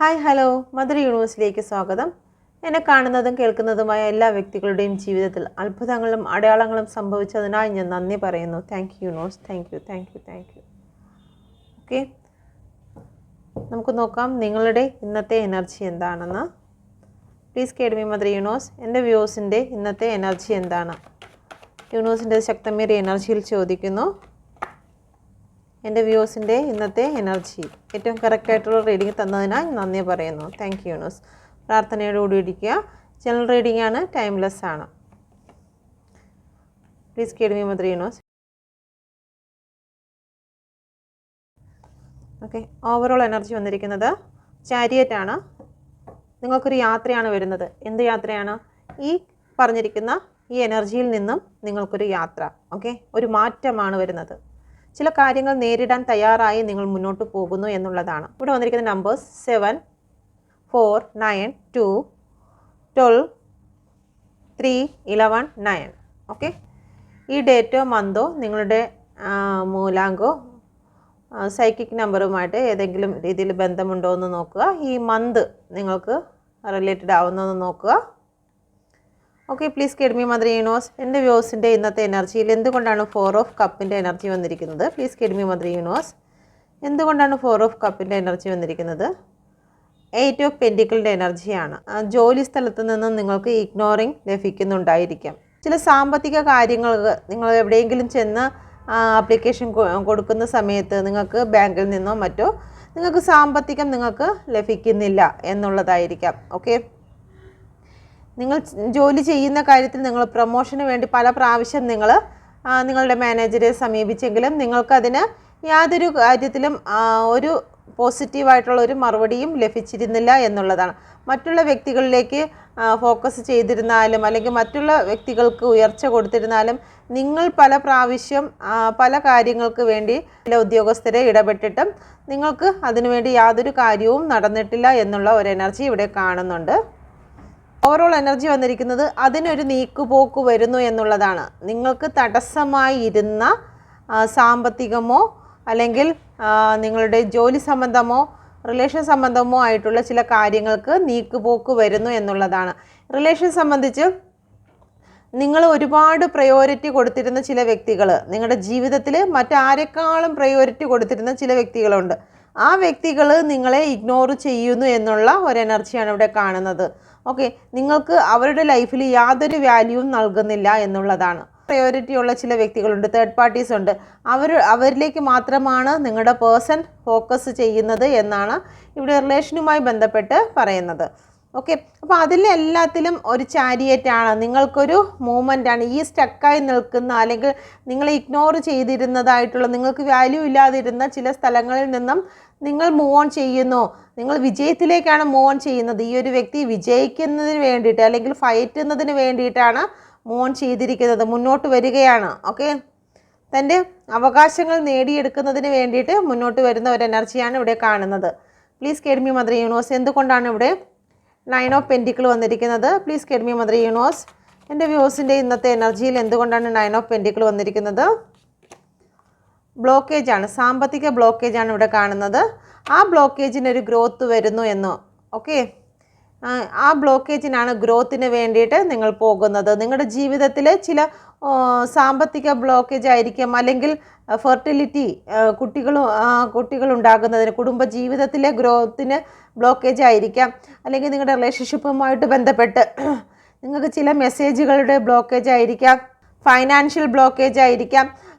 Hi hello mother യൂണിവേഴ്സിലേക്ക് സ്വാഗതം. എന്നെ കാണുന്നതും കേൾക്കുന്നതുമായ എല്ലാ വ്യക്തികളുടെയും ജീവിതത്തിൽ അത്ഭുതങ്ങളും അടയാളങ്ങളും സംഭവിച്ചതിനായി ഞാൻ നന്ദി പറയുന്നു. Thank you universe, thank U. Okay, നമുക്ക് നോക്കാം നിങ്ങളുടെ ഇന്നത്തെ എനർജി എന്താണെന്ന്. Please കേഡ് me mother universe. എൻ്റെ വ്യൂസിൻ്റെ ഇന്നത്തെ എനർജി എന്താണ്? യൂണിവേഴ്സിൻ്റെ ശക്തമേറിയ എനർജിയിൽ ചോദിക്കുന്നു. എൻ്റെ വ്യൂസിൻ്റെ ഇന്നത്തെ എനർജി ഏറ്റവും കറക്റ്റായിട്ടുള്ള റീഡിംഗ് തന്നതിനായി നന്ദി പറയുന്നു. Thank you universe. പ്രാർത്ഥനയോടുകൂടി ഇരിക്കുക. ജനറൽ റീഡിംഗ് ആണ്, ടൈംലെസ് ആണ്. Please കേഡ് me mother universe. Okay, overall energy വന്നിരിക്കുന്നത് ചാരിയറ്റ് ആണ്. നിങ്ങൾക്കൊരു യാത്രയാണ് വരുന്നത്. എന്ത് യാത്രയാണ്? ഈ പറഞ്ഞിരിക്കുന്ന ഈ എനർജിയിൽ നിന്നും നിങ്ങൾക്കൊരു യാത്ര. ഓക്കെ, ഒരു മാറ്റമാണ് വരുന്നത്. ചില കാര്യങ്ങൾ നേരിടാൻ തയ്യാറായി നിങ്ങൾ മുന്നോട്ട് പോകുന്നു എന്നുള്ളതാണ്. ഇവിടെ വന്നിരിക്കുന്ന നമ്പേഴ്സ് 7, 4, 9, 2, 12, 3, 11, 9. ഓക്കെ, ഈ ഡേറ്റോ മന്തോ നിങ്ങളുടെ മൂലാങ്കോ സൈക്കിക് നമ്പറുമായിട്ട് ഏതെങ്കിലും രീതിയിൽ ബന്ധമുണ്ടോ എന്ന് നോക്കുക. ഈ മന്ത് നിങ്ങൾക്ക് റിലേറ്റഡ് ആവുന്നതെന്ന് നോക്കുക. Okay, please കേഡ് me mother universe. എൻ്റെ വ്യൂസിൻ്റെ ഇന്നത്തെ എനർജിയിൽ എന്തുകൊണ്ടാണ് 4 ഓഫ് കപ്പിൻ്റെ എനർജി വന്നിരിക്കുന്നത്? Please കേഡ് me mother universe. എന്തുകൊണ്ടാണ് 4 ഓഫ് കപ്പിൻ്റെ എനർജി വന്നിരിക്കുന്നത്? 8 ഓഫ് പെൻറ്റിക്കിളിൻ്റെ എനർജിയാണ്. ജോലി സ്ഥലത്ത് നിന്നും നിങ്ങൾക്ക് ഇഗ്നോറിങ് ലഭിക്കുന്നുണ്ടായിരിക്കാം. ചില സാമ്പത്തിക കാര്യങ്ങൾ നിങ്ങൾ എവിടെയെങ്കിലും ചെന്ന് ആപ്ലിക്കേഷൻ കൊടുക്കുന്ന സമയത്ത് നിങ്ങൾക്ക് ബാങ്കിൽ നിന്നോ മറ്റോ നിങ്ങൾക്ക് സാമ്പത്തികം നിങ്ങൾക്ക് ലഭിക്കുന്നില്ല എന്നുള്ളതായിരിക്കാം. ഓക്കെ, നിങ്ങൾ ജോലി ചെയ്യുന്ന കാര്യത്തിൽ നിങ്ങൾ പ്രൊമോഷന് വേണ്ടി പല പ്രാവശ്യം നിങ്ങളുടെ മാനേജറെ സമീപിച്ചെങ്കിലും നിങ്ങൾക്കതിന് യാതൊരു കാര്യത്തിലും ഒരു പോസിറ്റീവായിട്ടുള്ള ഒരു മറുപടിയും ലഭിച്ചിരുന്നില്ല എന്നുള്ളതാണ്. മറ്റുള്ള വ്യക്തികളിലേക്ക് ഫോക്കസ് ചെയ്തിരുന്നാലും അല്ലെങ്കിൽ മറ്റുള്ള വ്യക്തികൾക്ക് ഉയർച്ച കൊടുത്തിരുന്നാലും നിങ്ങൾ പല പ്രാവശ്യം പല കാര്യങ്ങൾക്ക് വേണ്ടി ചില ഉദ്യോഗസ്ഥരെ ഇടപെട്ടിട്ടും നിങ്ങൾക്ക് അതിനുവേണ്ടി യാതൊരു കാര്യവും നടന്നിട്ടില്ല എന്നുള്ള ഒരു എനർജി ഇവിടെ കാണുന്നുണ്ട്. ഓവറോൾ എനർജി വന്നിരിക്കുന്നത് അതിനൊരു നീക്കുപോക്ക് വരുന്നു എന്നുള്ളതാണ്. നിങ്ങൾക്ക് തടസ്സമായി ഇരുന്ന സാമ്പത്തികമോ അല്ലെങ്കിൽ നിങ്ങളുടെ ജോലി സംബന്ധമോ റിലേഷൻ സംബന്ധമോ ആയിട്ടുള്ള ചില കാര്യങ്ങൾക്ക് നീക്കുപോക്ക് വരുന്നു എന്നുള്ളതാണ്. റിലേഷൻ സംബന്ധിച്ച് നിങ്ങൾ ഒരുപാട് പ്രയോറിറ്റി കൊടുത്തിരുന്ന ചില വ്യക്തികൾ നിങ്ങളുടെ ജീവിതത്തിൽ മറ്റാരെക്കാളും പ്രയോറിറ്റി കൊടുത്തിരുന്ന ചില വ്യക്തികളുണ്ട്. ആ വ്യക്തികൾ നിങ്ങളെ ഇഗ്നോർ ചെയ്യുന്നു എന്നുള്ള ഒരു എനർജിയാണ് ഇവിടെ കാണുന്നത്. ഓക്കെ, നിങ്ങൾക്ക് അവരുടെ ലൈഫിൽ യാതൊരു വാല്യൂവും നൽകുന്നില്ല എന്നുള്ളതാണ്. പ്രയോറിറ്റി ഉള്ള ചില വ്യക്തികളുണ്ട്, തേർഡ് പാർട്ടീസ് ഉണ്ട്. അവരിലേക്ക് മാത്രമാണ് നിങ്ങളുടെ പേഴ്സൺ ഫോക്കസ് ചെയ്യുന്നത് എന്നാണ് ഇവിടെ റിലേഷനുമായി ബന്ധപ്പെട്ട് പറയുന്നത്. ഓക്കെ, അപ്പോൾ അതിലെല്ലാത്തിലും ഒരു ചാരിയറ്റാണ്. നിങ്ങൾക്കൊരു മൂവ്മെൻ്റാണ്. ഈ സ്റ്റക്കായി നിൽക്കുന്ന അല്ലെങ്കിൽ നിങ്ങളെ ഇഗ്നോർ ചെയ്തിരുന്നതായിട്ടുള്ള നിങ്ങൾക്ക് വാല്യൂ ഇല്ലാതിരുന്ന ചില സ്ഥലങ്ങളിൽ നിന്നും നിങ്ങൾ മൂവ് ഓൺ ചെയ്യുന്നു. നിങ്ങൾ വിജയത്തിലേക്കാണ് മൂവ് ഓൺ ചെയ്യുന്നത്. ഈ ഒരു വ്യക്തി വിജയിക്കുന്നതിന് വേണ്ടിയിട്ട് അല്ലെങ്കിൽ ഫയറ്റുന്നതിന് വേണ്ടിയിട്ടാണ് മൂവ് ഓൺ ചെയ്തിരിക്കുന്നത്, മുന്നോട്ട് വരികയാണ്. ഓക്കെ, തൻ്റെ അവകാശങ്ങൾ നേടിയെടുക്കുന്നതിന് വേണ്ടിയിട്ട് മുന്നോട്ട് വരുന്ന ഒരു എനർജിയാണ് ഇവിടെ കാണുന്നത്. Please കേഡ് me mother universe. എന്തുകൊണ്ടാണ് ഇവിടെ 9 ഓഫ് പെൻറ്റിക്കിൾ വന്നിരിക്കുന്നത്? Please കേഡ് me mother universe. എൻ്റെ വ്യൂസിൻ്റെ ഇന്നത്തെ എനർജിയിൽ എന്തുകൊണ്ടാണ് 9 ഓഫ് പെൻറ്റിക്കിൾ വന്നിരിക്കുന്നത്? ബ്ലോക്കേജാണ്, സാമ്പത്തിക ബ്ലോക്കേജാണ് ഇവിടെ കാണുന്നത്. ആ ബ്ലോക്കേജിനൊരു ഗ്രോത്ത് വരുന്നു എന്നോ. ഓക്കെ, ആ ബ്ലോക്കേജിനാണ് ഗ്രോത്തിന് വേണ്ടിയിട്ട് നിങ്ങൾ പോകുന്നത്. നിങ്ങളുടെ ജീവിതത്തിൽ ചില സാമ്പത്തിക ബ്ലോക്കേജ് ആയിരിക്കാം, അല്ലെങ്കിൽ ഫെർട്ടിലിറ്റി കുട്ടികളുണ്ടാകുന്നതിന് കുടുംബജീവിതത്തിലെ ഗ്രോത്തിന് ബ്ലോക്കേജ് ആയിരിക്കാം, അല്ലെങ്കിൽ നിങ്ങളുടെ റിലേഷൻഷിപ്പുമായിട്ട് ബന്ധപ്പെട്ട് നിങ്ങൾക്ക് ചില മെസ്സേജുകളുടെ ബ്ലോക്കേജ് ആയിരിക്കാം, ഫൈനാൻഷ്യൽ ബ്ലോക്കേജ് ആയിരിക്കാം.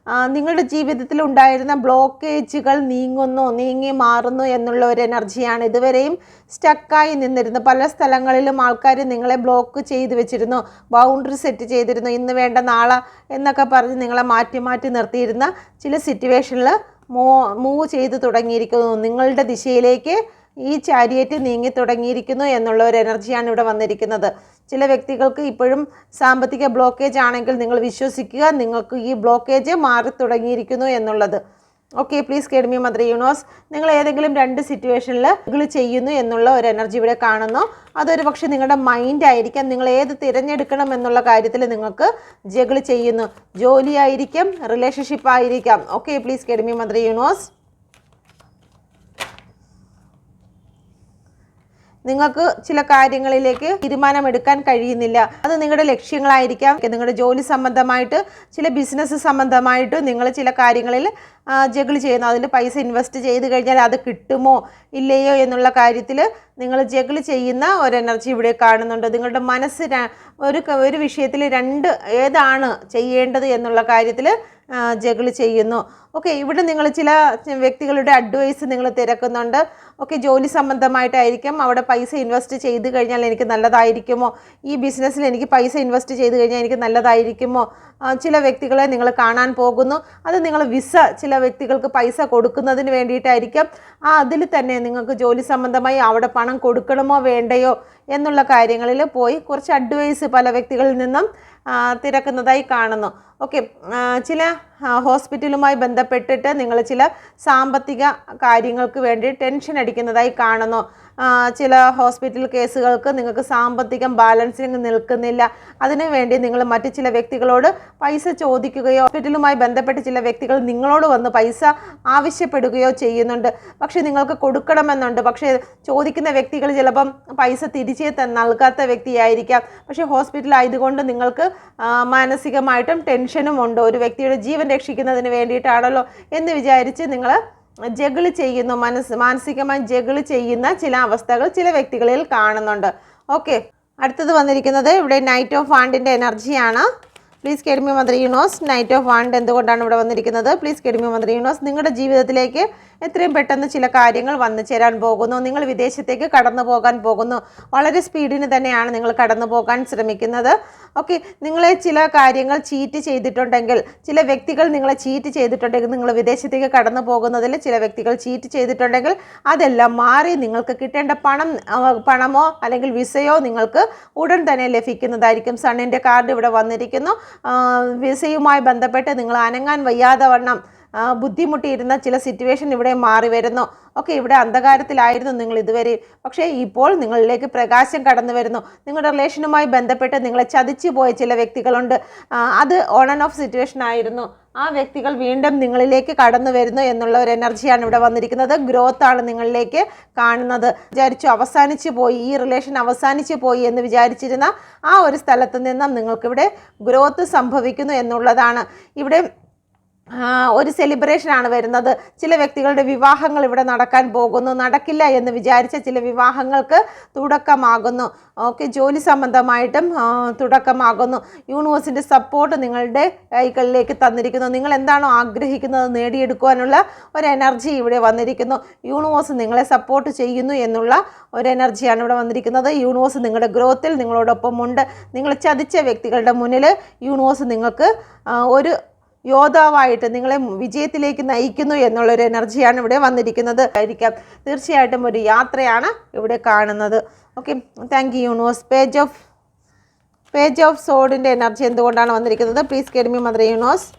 നിങ്ങളുടെ ജീവിതത്തിൽ ഉണ്ടായിരുന്ന ബ്ലോക്കേജുകൾ നീങ്ങി മാറുന്നു എന്നുള്ള ഒരു എനർജിയാണ്. ഇതുവരെയും സ്റ്റക്കായി നിന്നിരുന്നു. പല സ്ഥലങ്ങളിലും ആൾക്കാർ നിങ്ങളെ ബ്ലോക്ക് ചെയ്ത് വെച്ചിരുന്നു, ബൗണ്ടറി സെറ്റ് ചെയ്തിരുന്നു. ഇന്ന് വേണ്ട നാളെ എന്നൊക്കെ പറഞ്ഞ് നിങ്ങളെ മാറ്റി നിർത്തിയിരുന്ന ചില സിറ്റുവേഷനിൽ മൂവ് ചെയ്ത് തുടങ്ങിയിരിക്കുന്നു. നിങ്ങളുടെ ദിശയിലേക്ക് ഈ ചാരിയറ്റ് നീങ്ങി തുടങ്ങിയിരിക്കുന്നു എന്നുള്ള ഒരു എനർജിയാണ് ഇവിടെ വന്നിരിക്കുന്നത്. ചില വ്യക്തികൾക്ക് ഇപ്പോഴും സാമ്പത്തിക ബ്ലോക്കേജ് ആണെങ്കിൽ നിങ്ങൾ വിശ്വസിക്കുക, നിങ്ങൾക്ക് ഈ ബ്ലോക്കേജ് മാറി തുടങ്ങിയിരിക്കുന്നു എന്നുള്ളത്. Okay, please കേഡ് me mother universe. നിങ്ങൾ ഏതെങ്കിലും 2 സിറ്റുവേഷനിൽ ജഗിൾ ചെയ്യുന്നു എന്നുള്ള ഒരു എനർജി ഇവിടെ കാണുന്നു. അതൊരു പക്ഷേ നിങ്ങളുടെ മൈൻഡ് ആയിരിക്കാം. നിങ്ങൾ ഏത് തിരഞ്ഞെടുക്കണം എന്നുള്ള കാര്യത്തിൽ നിങ്ങൾക്ക് ജഗിൾ ചെയ്യുന്നു. ജോലി ആയിരിക്കാം, റിലേഷൻഷിപ്പ് ആയിരിക്കാം. Okay, please കേഡ് me mother universe. നിങ്ങൾക്ക് ചില കാര്യങ്ങളിലേക്ക് തീരുമാനമെടുക്കാൻ കഴിയുന്നില്ല. അത് നിങ്ങളുടെ ലക്ഷ്യങ്ങളായിരിക്കാം, നിങ്ങളുടെ ജോലി സംബന്ധമായിട്ട്, ചില ബിസിനസ് സംബന്ധമായിട്ട് നിങ്ങൾ ചില കാര്യങ്ങളിൽ ജഗിൾ ചെയ്യുന്നു. അതിൽ പൈസ ഇൻവെസ്റ്റ് ചെയ്ത് കഴിഞ്ഞാൽ അത് കിട്ടുമോ ഇല്ലയോ എന്നുള്ള കാര്യത്തിൽ നിങ്ങൾ ജഗിൾ ചെയ്യുന്ന ഒരു എനർജി ഇവിടെ കാണുന്നുണ്ട്. നിങ്ങളുടെ മനസ്സ് ഒരു വിഷയത്തിൽ ഏതാണ് ചെയ്യേണ്ടത് എന്നുള്ള കാര്യത്തിൽ ജഗിൾ ചെയ്യുന്നു. ഓക്കെ, ഇവിടെ നിങ്ങൾ ചില വ്യക്തികളുടെ അഡ്വൈസ് നിങ്ങൾ തിരക്കുന്നുണ്ട്. ഓക്കെ, ജോലി സംബന്ധമായിട്ടായിരിക്കും. അവിടെ പൈസ ഇൻവെസ്റ്റ് ചെയ്ത് കഴിഞ്ഞാൽ എനിക്ക് നല്ലതായിരിക്കുമോ, ഈ ബിസിനസ്സിൽ എനിക്ക് പൈസ ഇൻവെസ്റ്റ് ചെയ്ത് കഴിഞ്ഞാൽ എനിക്ക് നല്ലതായിരിക്കുമോ, ചില വ്യക്തികളെ നിങ്ങൾ കാണാൻ പോകുന്നു. അത് നിങ്ങൾ ചില വ്യക്തികൾക്ക് പൈസ കൊടുക്കുന്നതിന് വേണ്ടിയിട്ടായിരിക്കാം. അതിൽ തന്നെ നിങ്ങൾക്ക് ജോലി സംബന്ധമായി അവിടെ പണം കൊടുക്കണമോ വേണ്ടയോ എന്നുള്ള കാര്യങ്ങളിൽ പോയി കുറച്ച് അഡ്വൈസ് പല വ്യക്തികളിൽ നിന്നും തിരക്കുന്നതായി കാണുന്നു. ഓക്കെ, ചില ഹോസ്പിറ്റലുമായി ബന്ധപ്പെട്ടിട്ട് നിങ്ങൾ ചില സാമ്പത്തിക കാര്യങ്ങൾക്ക് വേണ്ടി ടെൻഷൻ അടിക്കുന്നതായി കാണുന്നു. ചില ഹോസ്പിറ്റൽ കേസുകൾക്ക് നിങ്ങൾക്ക് സാമ്പത്തികം ബാലൻസിങ് നിൽക്കുന്നില്ല. അതിനു വേണ്ടി നിങ്ങൾ മറ്റു ചില വ്യക്തികളോട് പൈസ ചോദിക്കുകയോ ഹോസ്പിറ്റലുമായി ബന്ധപ്പെട്ട് ചില വ്യക്തികൾ നിങ്ങളോട് വന്ന് പൈസ ആവശ്യപ്പെടുകയോ ചെയ്യുന്നുണ്ട്. പക്ഷേ നിങ്ങൾക്ക് കൊടുക്കണമെന്നുണ്ട്. പക്ഷേ ചോദിക്കുന്ന വ്യക്തികൾ ചിലപ്പം പൈസ തിരിച്ച് നൽകാത്ത വ്യക്തിയായിരിക്കാം. പക്ഷേ ഹോസ്പിറ്റൽ ആയതുകൊണ്ട് നിങ്ങൾക്ക് മാനസികമായിട്ടും ടെൻഷനും ഉണ്ട്. ഒരു വ്യക്തിയുടെ ജീവൻ രക്ഷിക്കുന്നതിന് വേണ്ടിയിട്ടാണല്ലോ എന്ന് വിചാരിച്ച് നിങ്ങൾ ജഗിൾ ചെയ്യുന്നു. മാനസികമായി ജഗിൾ ചെയ്യുന്ന ചില അവസ്ഥകൾ ചില വ്യക്തികളിൽ കാണുന്നുണ്ട്. ഓക്കെ, അടുത്തത് വന്നിരിക്കുന്നത് ഇവിടെ നൈറ്റ് ഓഫ് വാണ്ടിൻ്റെ എനർജിയാണ്. Please guide me mother universe, knight of wand എന്തുകൊണ്ടാണ് ഇവിടെ വന്നിരിക്കുന്നത്? Please guide me mother universe, നിങ്ങളുടെ ജീവിതത്തിലേക്ക് എത്രയും പെട്ടെന്ന് ചില കാര്യങ്ങൾ വന്നു ചേരാൻ പോകുന്നു. നിങ്ങൾ വിദേശത്തേക്ക് കടന്നു പോകാൻ പോകുന്നു. വളരെ സ്പീഡിന് തന്നെയാണ് നിങ്ങൾ കടന്നു പോകാൻ ശ്രമിക്കുന്നത്. ഓക്കെ, നിങ്ങളെ ചില കാര്യങ്ങൾ ചീറ്റ് ചെയ്തിട്ടുണ്ടെങ്കിൽ, ചില വ്യക്തികൾ നിങ്ങളെ ചീറ്റ് ചെയ്തിട്ടുണ്ടെങ്കിൽ, നിങ്ങൾ വിദേശത്തേക്ക് കടന്നു പോകുന്നതിൽ ചില വ്യക്തികൾ ചീറ്റ് ചെയ്തിട്ടുണ്ടെങ്കിൽ അതെല്ലാം മാറി നിങ്ങൾക്ക് കിട്ടേണ്ട പണമോ അല്ലെങ്കിൽ വിസയോ നിങ്ങൾക്ക് ഉടൻ തന്നെ ലഭിക്കുന്നതായിരിക്കും. സണ്ണിൻ്റെ കാർഡ് ഇവിടെ വന്നിരിക്കുന്നു. വിസയുമായി ബന്ധപ്പെട്ട് നിങ്ങൾ അനങ്ങാൻ വയ്യാതെ വണ്ണം ബുദ്ധിമുട്ടിയിരുന്ന ചില സിറ്റുവേഷൻ ഇവിടെ മാറി വരുന്നു. ഓക്കെ, ഇവിടെ അന്ധകാരത്തിലായിരുന്നു നിങ്ങൾ ഇതുവരെ. പക്ഷേ ഇപ്പോൾ നിങ്ങളിലേക്ക് പ്രകാശം കടന്നു വരുന്നു. നിങ്ങളുടെ റിലേഷനുമായി ബന്ധപ്പെട്ട് നിങ്ങളെ ചതിച്ചു പോയ ചില വ്യക്തികളുണ്ട്. അത് ഓൺ ആൻഡ് ഓഫ് സിറ്റുവേഷൻ ആയിരുന്നു. ആ വ്യക്തികൾ വീണ്ടും നിങ്ങളിലേക്ക് കടന്നു വരുന്നു എന്നുള്ള ഒരു എനർജിയാണ് ഇവിടെ വന്നിരിക്കുന്നത്. ഗ്രോത്ത് ആണ് നിങ്ങളിലേക്ക് കാണുന്നത്. വിചാരിച്ചു അവസാനിച്ചു പോയി, ഈ റിലേഷൻ അവസാനിച്ചു പോയി എന്ന് വിചാരിച്ചിരുന്ന ആ ഒരു സ്ഥലത്ത് നിന്നും നിങ്ങൾക്കിവിടെ ഗ്രോത്ത് സംഭവിക്കുന്നു എന്നുള്ളതാണ്. ഇവിടെ ഒരു സെലിബ്രേഷനാണ് വരുന്നത്. ചില വ്യക്തികളുടെ വിവാഹങ്ങൾ ഇവിടെ നടക്കാൻ പോകുന്നു. നടക്കില്ല എന്ന് വിചാരിച്ച ചില വിവാഹങ്ങൾക്ക് തുടക്കമാകുന്നു. ഓക്കെ, ജോലി സംബന്ധമായിട്ടും തുടക്കമാകുന്നു. യൂണിവേഴ്സിൻ്റെ സപ്പോർട്ട് നിങ്ങളുടെ കൈകളിലേക്ക് തന്നിരിക്കുന്നു. നിങ്ങൾ എന്താണോ ആഗ്രഹിക്കുന്നത് നേടിയെടുക്കുവാനുള്ള ഒരു എനർജി ഇവിടെ വന്നിരിക്കുന്നു. യൂണിവേഴ്സ് നിങ്ങളെ സപ്പോർട്ട് ചെയ്യുന്നു എന്നുള്ള ഒരു എനർജിയാണ് ഇവിടെ വന്നിരിക്കുന്നത്. യൂണിവേഴ്സ് നിങ്ങളുടെ ഗ്രോത്തിൽ നിങ്ങളോടൊപ്പം ഉണ്ട്. നിങ്ങൾ ചതിച്ച വ്യക്തികളുടെ മുന്നിൽ യൂണിവേഴ്സ് നിങ്ങൾക്ക് ഒരു യോദ്ധാവായിട്ട് നിങ്ങളെ വിജയത്തിലേക്ക് നയിക്കുന്നു എന്നുള്ളൊരു എനർജിയാണ് ഇവിടെ വന്നിരിക്കുന്നത്. തീർച്ചയായിട്ടും ഒരു യാത്രയാണ് ഇവിടെ കാണുന്നത്. Okay, thank you universe. Page of സോഡിൻ്റെ എനർജി എന്തുകൊണ്ടാണ് വന്നിരിക്കുന്നത്? Please guide me mother universe.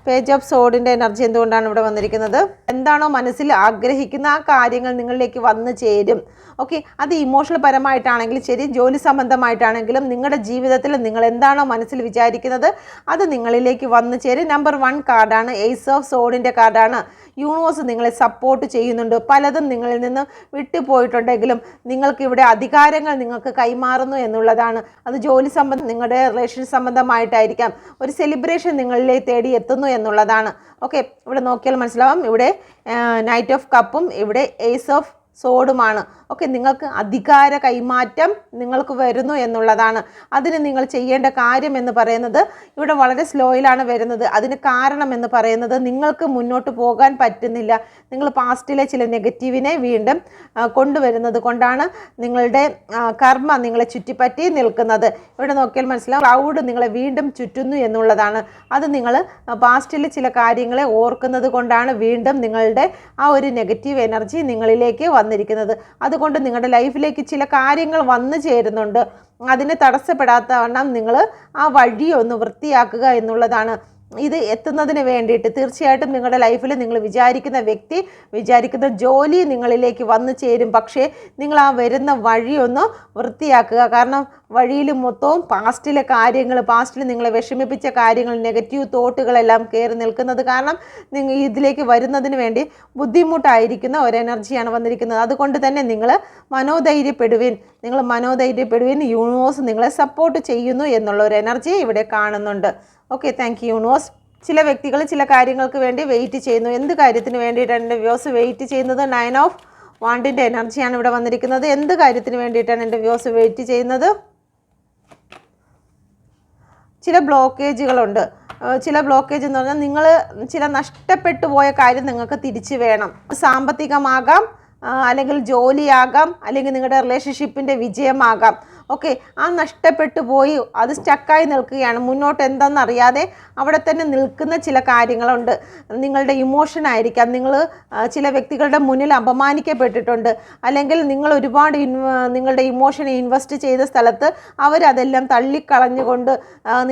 Page of സോഡിൻ്റെ എനർജി എന്തുകൊണ്ടാണ് ഇവിടെ വന്നിരിക്കുന്നത്? എന്താണോ മനസ്സിൽ ആഗ്രഹിക്കുന്ന ആ കാര്യങ്ങൾ നിങ്ങളിലേക്ക് വന്നു ചേരും. ഓക്കെ, അത് ഇമോഷണൽ പരമായിട്ടാണെങ്കിലും ശരി, ജോലി സംബന്ധമായിട്ടാണെങ്കിലും നിങ്ങളുടെ ജീവിതത്തിൽ നിങ്ങൾ എന്താണോ മനസ്സിൽ വിചാരിക്കുന്നത് അത് നിങ്ങളിലേക്ക് വന്നു ചേരും. നമ്പർ 1 കാർഡാണ്, ഏസ് ഓഫ് സോഡിൻ്റെ കാർഡാണ്. യൂണിവേഴ്സ് നിങ്ങളെ സപ്പോർട്ട് ചെയ്യുന്നുണ്ട്. പലതും നിങ്ങളിൽ നിന്ന് വിട്ടുപോയിട്ടുണ്ടെങ്കിലും നിങ്ങൾക്ക് ഇവിടെ അധികാരങ്ങൾ നിങ്ങൾക്ക് കൈമാറുന്നു എന്നുള്ളതാണ്. അത് ജോലി നിങ്ങളുടെ റിലേഷൻ സംബന്ധമായിട്ടായിരിക്കാം. ഒരു സെലിബ്രേഷൻ നിങ്ങളിലേക്ക് തേടി എത്തുന്നു എന്നുള്ളതാണ്. ഓക്കെ, ഇവിടെ നോക്കിയാൽ മനസ്സിലാവും. ഇവിടെ നൈറ്റ് ഓഫ് കപ്പും ഇവിടെ ഏസ് ഓഫ് സോഡുമാണ്. ഓക്കെ, നിങ്ങൾക്ക് അധികാര കൈമാറ്റം നിങ്ങൾക്ക് വരുന്നു എന്നുള്ളതാണ്. അതിന് നിങ്ങൾ ചെയ്യേണ്ട കാര്യം എന്ന് പറയുന്നത് ഇവിടെ വളരെ സ്ലോയിലാണ് വരുന്നത്. അതിന് കാരണം എന്ന് പറയുന്നത് നിങ്ങൾക്ക് മുന്നോട്ട് പോകാൻ പറ്റുന്നില്ല. നിങ്ങൾ പാസ്റ്റിലെ ചില നെഗറ്റീവിനെ വീണ്ടും കൊണ്ടുവരുന്നത് കൊണ്ടാണ് നിങ്ങളുടെ കർമ്മ നിങ്ങളെ ചുറ്റിപ്പറ്റി നിൽക്കുന്നത്. ഇവിടെ നോക്കിയാൽ മനസ്സിലാവും, ക്ലൗഡ് നിങ്ങളെ വീണ്ടും ചുറ്റുന്നു എന്നുള്ളതാണ്. അത് നിങ്ങൾ പാസ്റ്റിൽ ചില കാര്യങ്ങളെ ഓർക്കുന്നത് കൊണ്ടാണ് വീണ്ടും നിങ്ങളുടെ ആ ഒരു നെഗറ്റീവ് എനർജി നിങ്ങളിലേക്ക് വന്നിരിക്കുന്നത്. അതുകൊണ്ട് നിങ്ങളുടെ ലൈഫിലേക്ക് ചില കാര്യങ്ങൾ വന്നു ചേരുന്നുണ്ട്. അതിനെ തടസ്സപ്പെടാത്ത വണ്ണം നിങ്ങൾ ആ വഴി ഒന്ന് വൃത്തിയാക്കുക എന്നുള്ളതാണ്. ഇത് എത്തുന്നതിന് വേണ്ടിയിട്ട് തീർച്ചയായിട്ടും നിങ്ങളുടെ ലൈഫിൽ നിങ്ങൾ വിചാരിക്കുന്ന വ്യക്തി, വിചാരിക്കുന്ന ജോലി നിങ്ങളിലേക്ക് വന്നു ചേരും. പക്ഷേ നിങ്ങൾ ആ വരുന്ന വഴി ഒന്ന് വൃത്തിയാക്കുക. കാരണം വഴിയിൽ മൊത്തവും പാസ്റ്റിലെ കാര്യങ്ങൾ, പാസ്റ്റിൽ നിങ്ങളെ വിഷമിപ്പിച്ച കാര്യങ്ങൾ, നെഗറ്റീവ് തോട്ടുകളെല്ലാം കയറി നിൽക്കുന്നത് കാരണം നിങ്ങൾ ഇതിലേക്ക് വരുന്നതിന് വേണ്ടി ബുദ്ധിമുട്ടായിരിക്കുന്ന ഒരു എനർജിയാണ് വന്നിരിക്കുന്നത്. അതുകൊണ്ട് തന്നെ നിങ്ങൾ മനോധൈര്യപ്പെടുവിൻ, യൂണിവേഴ്സ് നിങ്ങളെ സപ്പോർട്ട് ചെയ്യുന്നു എന്നുള്ള ഒരു എനർജി ഇവിടെ കാണുന്നുണ്ട്. Okay, thank you universe. ചില വ്യക്തികൾ ചില കാര്യങ്ങൾക്ക് വേണ്ടി വെയിറ്റ് ചെയ്യുന്നു. എന്ത് കാര്യത്തിന് വേണ്ടിയിട്ടാണ് എൻ്റെ വ്യൂസ് വെയിറ്റ് ചെയ്യുന്നത്? 9 ഓഫ് വാണ്ടിൻ്റെ എനർജിയാണ് ഇവിടെ വന്നിരിക്കുന്നത്. എന്ത് കാര്യത്തിന് വേണ്ടിയിട്ടാണ് എൻ്റെ വ്യൂസ് വെയിറ്റ് ചെയ്യുന്നത്? ചില ബ്ലോക്കേജുകളുണ്ട്. ചില ബ്ലോക്കേജ് എന്ന് പറഞ്ഞാൽ നിങ്ങൾ ചില നഷ്ടപ്പെട്ടു പോയ കാര്യം നിങ്ങൾക്ക് തിരിച്ചു വേണം. സാമ്പത്തികമാകാം, അല്ലെങ്കിൽ ജോലിയാകാം, അല്ലെങ്കിൽ നിങ്ങളുടെ റിലേഷൻഷിപ്പിൻ്റെ വിജയമാകാം. ഓക്കെ, ആ നഷ്ടപ്പെട്ടു പോയി അത് സ്റ്റക്കായി നിൽക്കുകയാണ്. മുന്നോട്ട് എന്തെന്നറിയാതെ അവിടെ തന്നെ നിൽക്കുന്ന ചില കാര്യങ്ങളുണ്ട്. നിങ്ങളുടെ ഇമോഷൻ ആയിരിക്കാം. നിങ്ങൾ ചില വ്യക്തികളുടെ മുന്നിൽ അപമാനിക്കപ്പെട്ടിട്ടുണ്ട്, അല്ലെങ്കിൽ നിങ്ങൾ ഒരുപാട് നിങ്ങളുടെ ഇമോഷനെ ഇൻവെസ്റ്റ് ചെയ്ത സ്ഥലത്ത് അവരതെല്ലാം തള്ളിക്കളഞ്ഞുകൊണ്ട്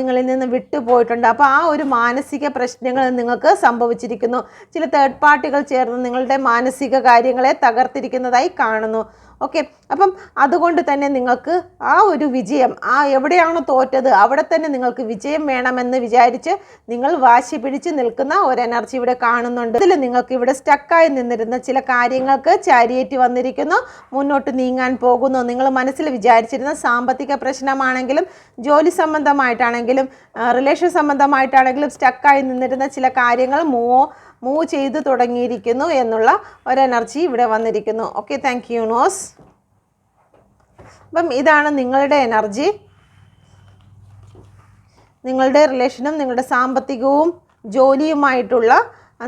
നിങ്ങളിൽ നിന്ന് വിട്ടുപോയിട്ടുണ്ട്. അപ്പോൾ ആ ഒരു മാനസിക പ്രശ്നങ്ങൾ നിങ്ങൾക്ക് സംഭവിച്ചിരിക്കുന്നു. ചില തേർഡ് പാർട്ടികൾ ചേർന്ന് നിങ്ങളുടെ മാനസിക കാര്യങ്ങളെ തകർത്തിരിക്കുന്നതായി കാണുന്നു. ഓക്കെ, അപ്പം അതുകൊണ്ട് തന്നെ നിങ്ങൾക്ക് ആ ഒരു വിജയം, എവിടെയാണോ തോറ്റത് അവിടെ തന്നെ നിങ്ങൾക്ക് വിജയം വേണമെന്ന് വിചാരിച്ച് നിങ്ങൾ വാശി പിടിച്ച് നിൽക്കുന്ന ഒരു എനർജി ഇവിടെ കാണുന്നുണ്ട്. ഇതിൽ നിങ്ങൾക്ക് ഇവിടെ സ്റ്റക്കായി നിന്നിരുന്ന ചില കാര്യങ്ങൾക്ക് ചാരിയേറ്റ് വന്നിരിക്കുന്നു, മുന്നോട്ട് നീങ്ങാൻ പോകുന്നു. നിങ്ങൾ മനസ്സിൽ വിചാരിച്ചിരുന്ന സാമ്പത്തിക പ്രശ്നമാണെങ്കിലും, ജോലി സംബന്ധമായിട്ടാണെങ്കിലും, റിലേഷൻ സംബന്ധമായിട്ടാണെങ്കിലും സ്റ്റക്കായി നിന്നിരുന്ന ചില കാര്യങ്ങൾ മൂവ് ചെയ്ത് തുടങ്ങിയിരിക്കുന്നു എന്നുള്ള ഒരു എനർജി ഇവിടെ വന്നിരിക്കുന്നു. Okay, thank you universe. അപ്പം ഇതാണ് നിങ്ങളുടെ എനർജി, നിങ്ങളുടെ റിലേഷനും നിങ്ങളുടെ സാമ്പത്തികവും ജോലിയുമായിട്ടുള്ള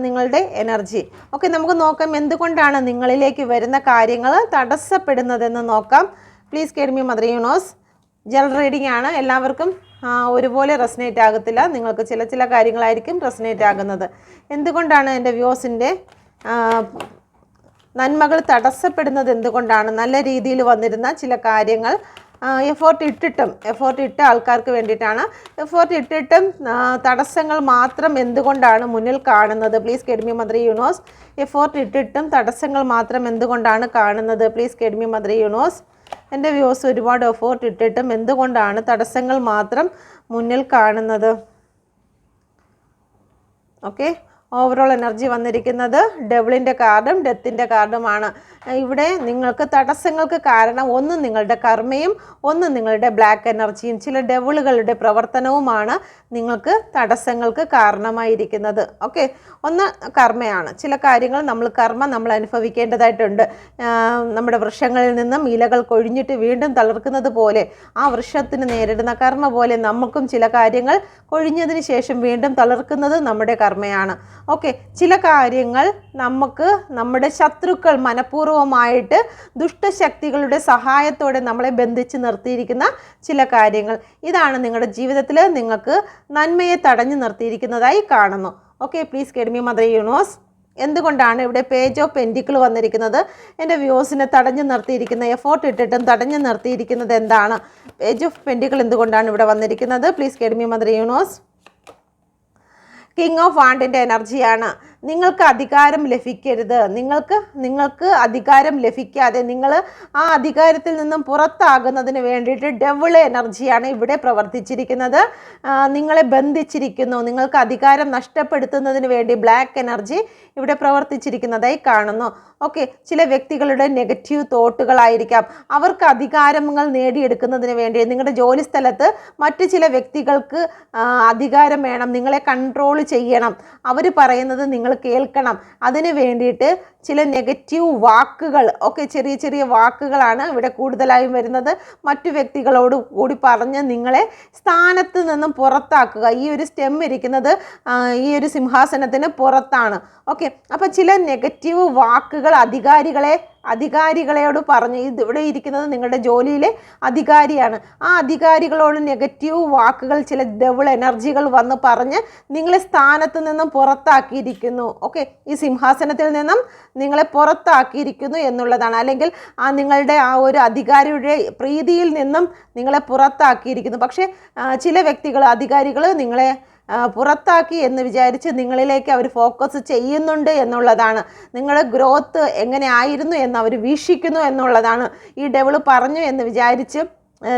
നിങ്ങളുടെ എനർജി. ഓക്കെ, നമുക്ക് നോക്കാം എന്തുകൊണ്ടാണ് നിങ്ങളിലേക്ക് വരുന്ന കാര്യങ്ങൾ തടസ്സപ്പെടുന്നതെന്ന് നോക്കാം. Please guide me mother universe. General reading ആണ്, എല്ലാവർക്കും ഒരുപോലെ റെസനേറ്റ് ആകത്തില്ല. നിങ്ങൾക്ക് ചില കാര്യങ്ങളായിരിക്കും റെസനേറ്റ് ആകുന്നത്. എന്തുകൊണ്ടാണ് എൻ്റെ വ്യൂസിൻ്റെ നന്മകൾ തടസ്സപ്പെടുന്നത്? എന്തുകൊണ്ടാണ്? നല്ല രീതിയിൽ വന്നിരുന്ന ചില കാര്യങ്ങൾ എഫേർട്ട് ഇട്ട ആൾക്കാർക്ക് വേണ്ടിയിട്ടാണ്. എഫേർട്ട് ഇട്ടിട്ടും തടസ്സങ്ങൾ മാത്രം എന്തുകൊണ്ടാണ് മുന്നിൽ കാണുന്നത്? Please guide me mother universe. Effort ഇട്ടിട്ടും തടസ്സങ്ങൾ മാത്രം എന്തുകൊണ്ടാണ് കാണുന്നത്? Please guide me mother universe. എൻ്റെ വ്യൂസ് ഒരുപാട് എഫേർട്ട് ഇട്ടിട്ടും എന്തുകൊണ്ടാണ് തടസ്സങ്ങൾ മാത്രം മുന്നിൽ കാണുന്നത്? ഓക്കെ, ഓവറോൾ എനർജി വന്നിരിക്കുന്നത് ഡെവിളിൻ്റെ കാർഡും ഡെത്തിൻ്റെ കാർഡുമാണ്. ഇവിടെ നിങ്ങൾക്ക് തടസ്സങ്ങൾക്ക് കാരണം ഒന്ന് നിങ്ങളുടെ കർമ്മയും ഒന്ന് നിങ്ങളുടെ ബ്ലാക്ക് എനർജിയും ചില ഡെവിളുകളുടെ പ്രവർത്തനവുമാണ് നിങ്ങൾക്ക് തടസ്സങ്ങൾക്ക് കാരണമായിരിക്കുന്നത്. ഓക്കെ, ഒന്ന് കർമ്മയാണ്. ചില കാര്യങ്ങൾ നമ്മൾ അനുഭവിക്കേണ്ടതായിട്ടുണ്ട്. നമ്മുടെ വൃക്ഷങ്ങളിൽ നിന്നും ഇലകൾ കൊഴിഞ്ഞിട്ട് വീണ്ടും തളിർക്കുന്നത് പോലെ ആ വൃക്ഷത്തിന് നേരിടുന്ന കർമ്മ പോലെ നമുക്കും ചില കാര്യങ്ങൾ കൊഴിഞ്ഞതിന് ശേഷം വീണ്ടും തളിർക്കുന്നത് നമ്മുടെ കർമ്മയാണ്. ഓക്കെ, ചില കാര്യങ്ങൾ നമുക്ക് നമ്മുടെ ശത്രുക്കൾ മനഃപൂർവ്വമായിട്ട് ദുഷ്ടശക്തികളുടെ സഹായത്തോടെ നമ്മളെ ബന്ധിച്ച് നിർത്തിയിരിക്കുന്ന ചില കാര്യങ്ങൾ. ഇതാണ് നിങ്ങളുടെ ജീവിതത്തിൽ നിങ്ങൾക്ക് നന്മയെ തടഞ്ഞു നിർത്തിയിരിക്കുന്നതായി കാണുന്നു. Okay, please guide me mother universe. എന്തുകൊണ്ടാണ് ഇവിടെ പേജ് ഓഫ് പെൻറ്റിക്കിൾ വന്നിരിക്കുന്നത്? എൻ്റെ വ്യൂസിനെ തടഞ്ഞു നിർത്തിയിരിക്കുന്ന, എഫോർട്ട് ഇട്ടിട്ടും തടഞ്ഞു നിർത്തിയിരിക്കുന്നത് എന്താണ്? പേജ് ഓഫ് പെൻറ്റിക്കിൾ എന്തുകൊണ്ടാണ് ഇവിടെ വന്നിരിക്കുന്നത്? Please guide me mother universe. King of വാണ്ടിൻ്റെ എനർജിയാണ്. നിങ്ങൾക്ക് അധികാരം ലഭിക്കരുത്. നിങ്ങൾക്ക് അധികാരം ലഭിക്കാതെ നിങ്ങൾ ആ അധികാരത്തിൽ നിന്നും പുറത്താകുന്നതിന് വേണ്ടിയിട്ട് ഡെവിൾ എനർജിയാണ് ഇവിടെ പ്രവർത്തിച്ചിരിക്കുന്നത്. നിങ്ങളെ ബന്ധിച്ചിരിക്കുന്നു. നിങ്ങൾക്ക് അധികാരം നഷ്ടപ്പെടുത്തുന്നതിന് വേണ്ടി ബ്ലാക്ക് എനർജി ഇവിടെ പ്രവർത്തിച്ചിരിക്കുന്നതായി കാണുന്നു. ഓക്കെ, ചില വ്യക്തികളുടെ നെഗറ്റീവ് തോട്ടുകളായിരിക്കാം. അവർക്ക് അധികാരങ്ങൾ നേടിയെടുക്കുന്നതിന് വേണ്ടി നിങ്ങളുടെ ജോലി സ്ഥലത്ത് മറ്റു ചില വ്യക്തികൾക്ക് അധികാരം വേണം, നിങ്ങളെ കൺട്രോൾ ചെയ്യണം, അവർ പറയുന്നത് നിങ്ങൾ കേൾക്കണം. അതിന് വേണ്ടിയിട്ട് ചില നെഗറ്റീവ് വാക്കുകൾ, ഓക്കെ, ചെറിയ വാക്കുകളാണ് ഇവിടെ കൂടുതലായും വരുന്നത്. മറ്റു വ്യക്തികളോട് കൂടി പറഞ്ഞ് നിങ്ങളെ സ്ഥാനത്ത് നിന്നും പുറത്താക്കുക. ഈ ഒരു സ്റ്റെം ഇരിക്കുന്നത് ഈ ഒരു സിംഹാസനത്തിന് പുറത്താണ്. ഓക്കെ, അപ്പോൾ ചില നെഗറ്റീവ് വാക്കുകൾ അധികാരികളോട് പറഞ്ഞ്, ഇവിടെ ഇരിക്കുന്നത് നിങ്ങളുടെ ജോലിയിലെ അധികാരിയാണ്, ആ അധികാരികളോട് നെഗറ്റീവ് വാക്കുകൾ, ചില ഡബിൾ എനർജികൾ വന്ന് പറഞ്ഞ് നിങ്ങളെ സ്ഥാനത്ത് നിന്നും പുറത്താക്കിയിരിക്കുന്നു. ഓക്കെ, ഈ സിംഹാസനത്തിൽ നിന്നും നിങ്ങളെ പുറത്താക്കിയിരിക്കുന്നു എന്നുള്ളതാണ്. അല്ലെങ്കിൽ നിങ്ങളുടെ ആ ഒരു അധികാരിയുടെ പ്രീതിയിൽ നിന്നും നിങ്ങളെ പുറത്താക്കിയിരിക്കുന്നു. പക്ഷേ ചില വ്യക്തികൾ, അധികാരികൾ നിങ്ങളെ പുറത്താക്കി എന്ന് വിചാരിച്ച് നിങ്ങളിലേക്ക് അവർ ഫോക്കസ് ചെയ്യുന്നുണ്ട് എന്നുള്ളതാണ്. നിങ്ങളുടെ ഗ്രോത്ത് എങ്ങനെ ആയിരുന്നു എന്ന് അവർ വീക്ഷിക്കുന്നു എന്നുള്ളതാണ്. ഈ ഡെവിൾ പറഞ്ഞു എന്ന് വിചാരിച്ച്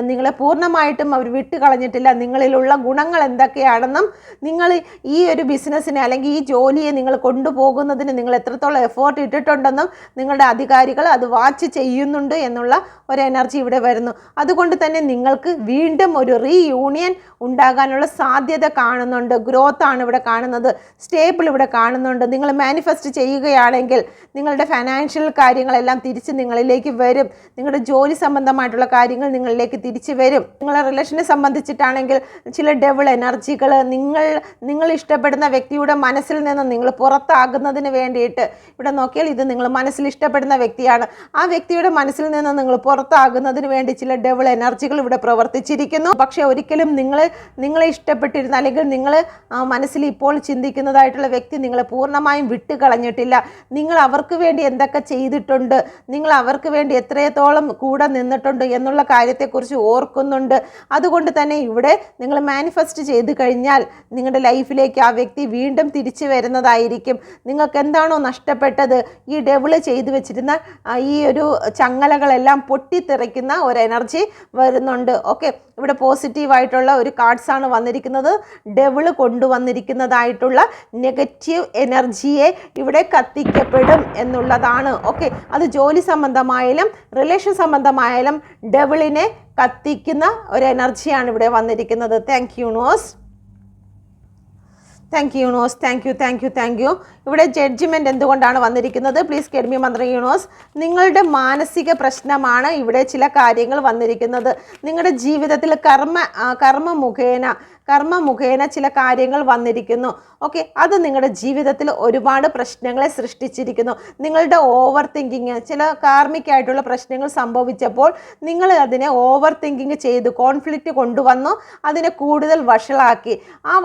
നിങ്ങളെ പൂർണ്ണമായിട്ടും അവർ വിട്ടുകളഞ്ഞിട്ടില്ല. നിങ്ങളിലുള്ള ഗുണങ്ങൾ എന്തൊക്കെയാണെന്നും നിങ്ങൾ ഈ ഒരു ബിസിനസ്സിനെ അല്ലെങ്കിൽ ഈ ജോലിയെ നിങ്ങൾ കൊണ്ടുപോകുന്നതിന് നിങ്ങൾ എത്രത്തോളം എഫേർട്ട് ഇട്ടിട്ടുണ്ടെന്നും നിങ്ങളുടെ അധികാരികൾ അത് വാച്ച് ചെയ്യുന്നുണ്ട് എന്നുള്ള ഒരു എനർജി ഇവിടെ വരുന്നു. അതുകൊണ്ട് തന്നെ നിങ്ങൾക്ക് വീണ്ടും ഒരു റീയൂണിയൻ ഉണ്ടാകാനുള്ള സാധ്യത കാണുന്നുണ്ട്. ഗ്രോത്ത് ആണ് ഇവിടെ കാണുന്നത്, സ്റ്റേബിൾ ഇവിടെ കാണുന്നുണ്ട്. നിങ്ങൾ മാനിഫെസ്റ്റ് ചെയ്യുകയാണെങ്കിൽ നിങ്ങളുടെ ഫൈനാൻഷ്യൽ കാര്യങ്ങളെല്ലാം തിരിച്ച് നിങ്ങളിലേക്ക് വരും. നിങ്ങളുടെ ജോലി സംബന്ധമായിട്ടുള്ള കാര്യങ്ങൾ നിങ്ങളിലേക്ക് തിരിച്ചു വരും. നിങ്ങളുടെ റിലേഷനെ സംബന്ധിച്ചിട്ടാണെങ്കിൽ ചില ഡെവിൾ എനർജികൾ നിങ്ങൾ ഇഷ്ടപ്പെടുന്ന വ്യക്തിയുടെ മനസ്സിൽ നിന്ന് നിങ്ങൾ പുറത്താകുന്നതിന് വേണ്ടിയിട്ട്, ഇവിടെ നോക്കിയാൽ ഇത് നിങ്ങൾ മനസ്സിൽ ഇഷ്ടപ്പെടുന്ന വ്യക്തിയാണ്, ആ വ്യക്തിയുടെ മനസ്സിൽ നിന്ന് നിങ്ങൾ പുറത്താകുന്നതിന് വേണ്ടി ചില ഡെവിൾ എനർജികൾ ഇവിടെ പ്രവർത്തിച്ചിരിക്കുന്നു. പക്ഷേ ഒരിക്കലും നിങ്ങളെ ഇഷ്ടപ്പെട്ടിരുന്ന അല്ലെങ്കിൽ നിങ്ങൾ മനസ്സിൽ ഇപ്പോൾ ചിന്തിക്കുന്നതായിട്ടുള്ള വ്യക്തി നിങ്ങളെ പൂർണ്ണമായും വിട്ടുകളഞ്ഞിട്ടില്ല. നിങ്ങൾ അവർക്ക് വേണ്ടി എന്തൊക്കെ ചെയ്തിട്ടുണ്ട്, നിങ്ങൾ അവർക്ക് വേണ്ടി എത്രത്തോളം കൂടെ നിന്നിട്ടുണ്ട് എന്നുള്ള കാര്യത്തെക്കുറിച്ച് ഓർക്കുന്നുണ്ട്. അതുകൊണ്ട് തന്നെ ഇവിടെ നിങ്ങൾ മാനിഫെസ്റ്റ് ചെയ്ത് കഴിഞ്ഞാൽ നിങ്ങളുടെ ലൈഫിലേക്ക് ആ വ്യക്തി വീണ്ടും തിരിച്ചു വരുന്നതായിരിക്കും. നിങ്ങൾക്ക് എന്താണോ നഷ്ടപ്പെട്ടത്, ഈ ഡെവിള് ചെയ്തു വെച്ചിരുന്ന ഈ ഒരു ചങ്ങലകളെല്ലാം പൊട്ടിത്തെറിക്കുന്ന ഒരു എനർജി വരുന്നുണ്ട്. ഓക്കെ, ഇവിടെ പോസിറ്റീവായിട്ടുള്ള ഒരു കാർഡ്സ് ആണ് വന്നിരിക്കുന്നത്. ഡെവിള് കൊണ്ടുവന്നിരിക്കുന്നതായിട്ടുള്ള നെഗറ്റീവ് എനർജിയെ ഇവിടെ കത്തിക്കപ്പെടും എന്നുള്ളതാണ്. ഓക്കെ, അത് ജോലി സംബന്ധമായാലും റിലേഷൻ സംബന്ധമായാലും ഡെവിളിനെ കത്തിക്കുന്ന ഒരു എനർജിയാണ് ഇവിടെ വന്നിരിക്കുന്നത്. Thank you universe. Thank you universe. Thank U. ഇവിടെ ജഡ്ജ്മെൻറ്റ് എന്തുകൊണ്ടാണ് വന്നിരിക്കുന്നത്? പ്ലീസ് ഗെറ്റ് മീ മന്ത്രി യൂണിവേഴ്സ്. നിങ്ങളുടെ മാനസിക പ്രശ്നമാണ് ഇവിടെ ചില കാര്യങ്ങൾ വന്നിരിക്കുന്നത്. നിങ്ങളുടെ ജീവിതത്തിൽ കർമ്മ മുഖേന ചില കാര്യങ്ങൾ വന്നിരിക്കുന്നു. ഓക്കെ, അത് നിങ്ങളുടെ ജീവിതത്തിൽ ഒരുപാട് പ്രശ്നങ്ങളെ സൃഷ്ടിച്ചിരിക്കുന്നു. നിങ്ങളുടെ ഓവർ തിങ്കിങ്, ചില കാർമിക്കായിട്ടുള്ള പ്രശ്നങ്ങൾ സംഭവിച്ചപ്പോൾ നിങ്ങൾ അതിനെ ഓവർ തിങ്കിങ് ചെയ്ത് കോൺഫ്ലിക്റ്റ് കൊണ്ടുവന്നു അതിനെ കൂടുതൽ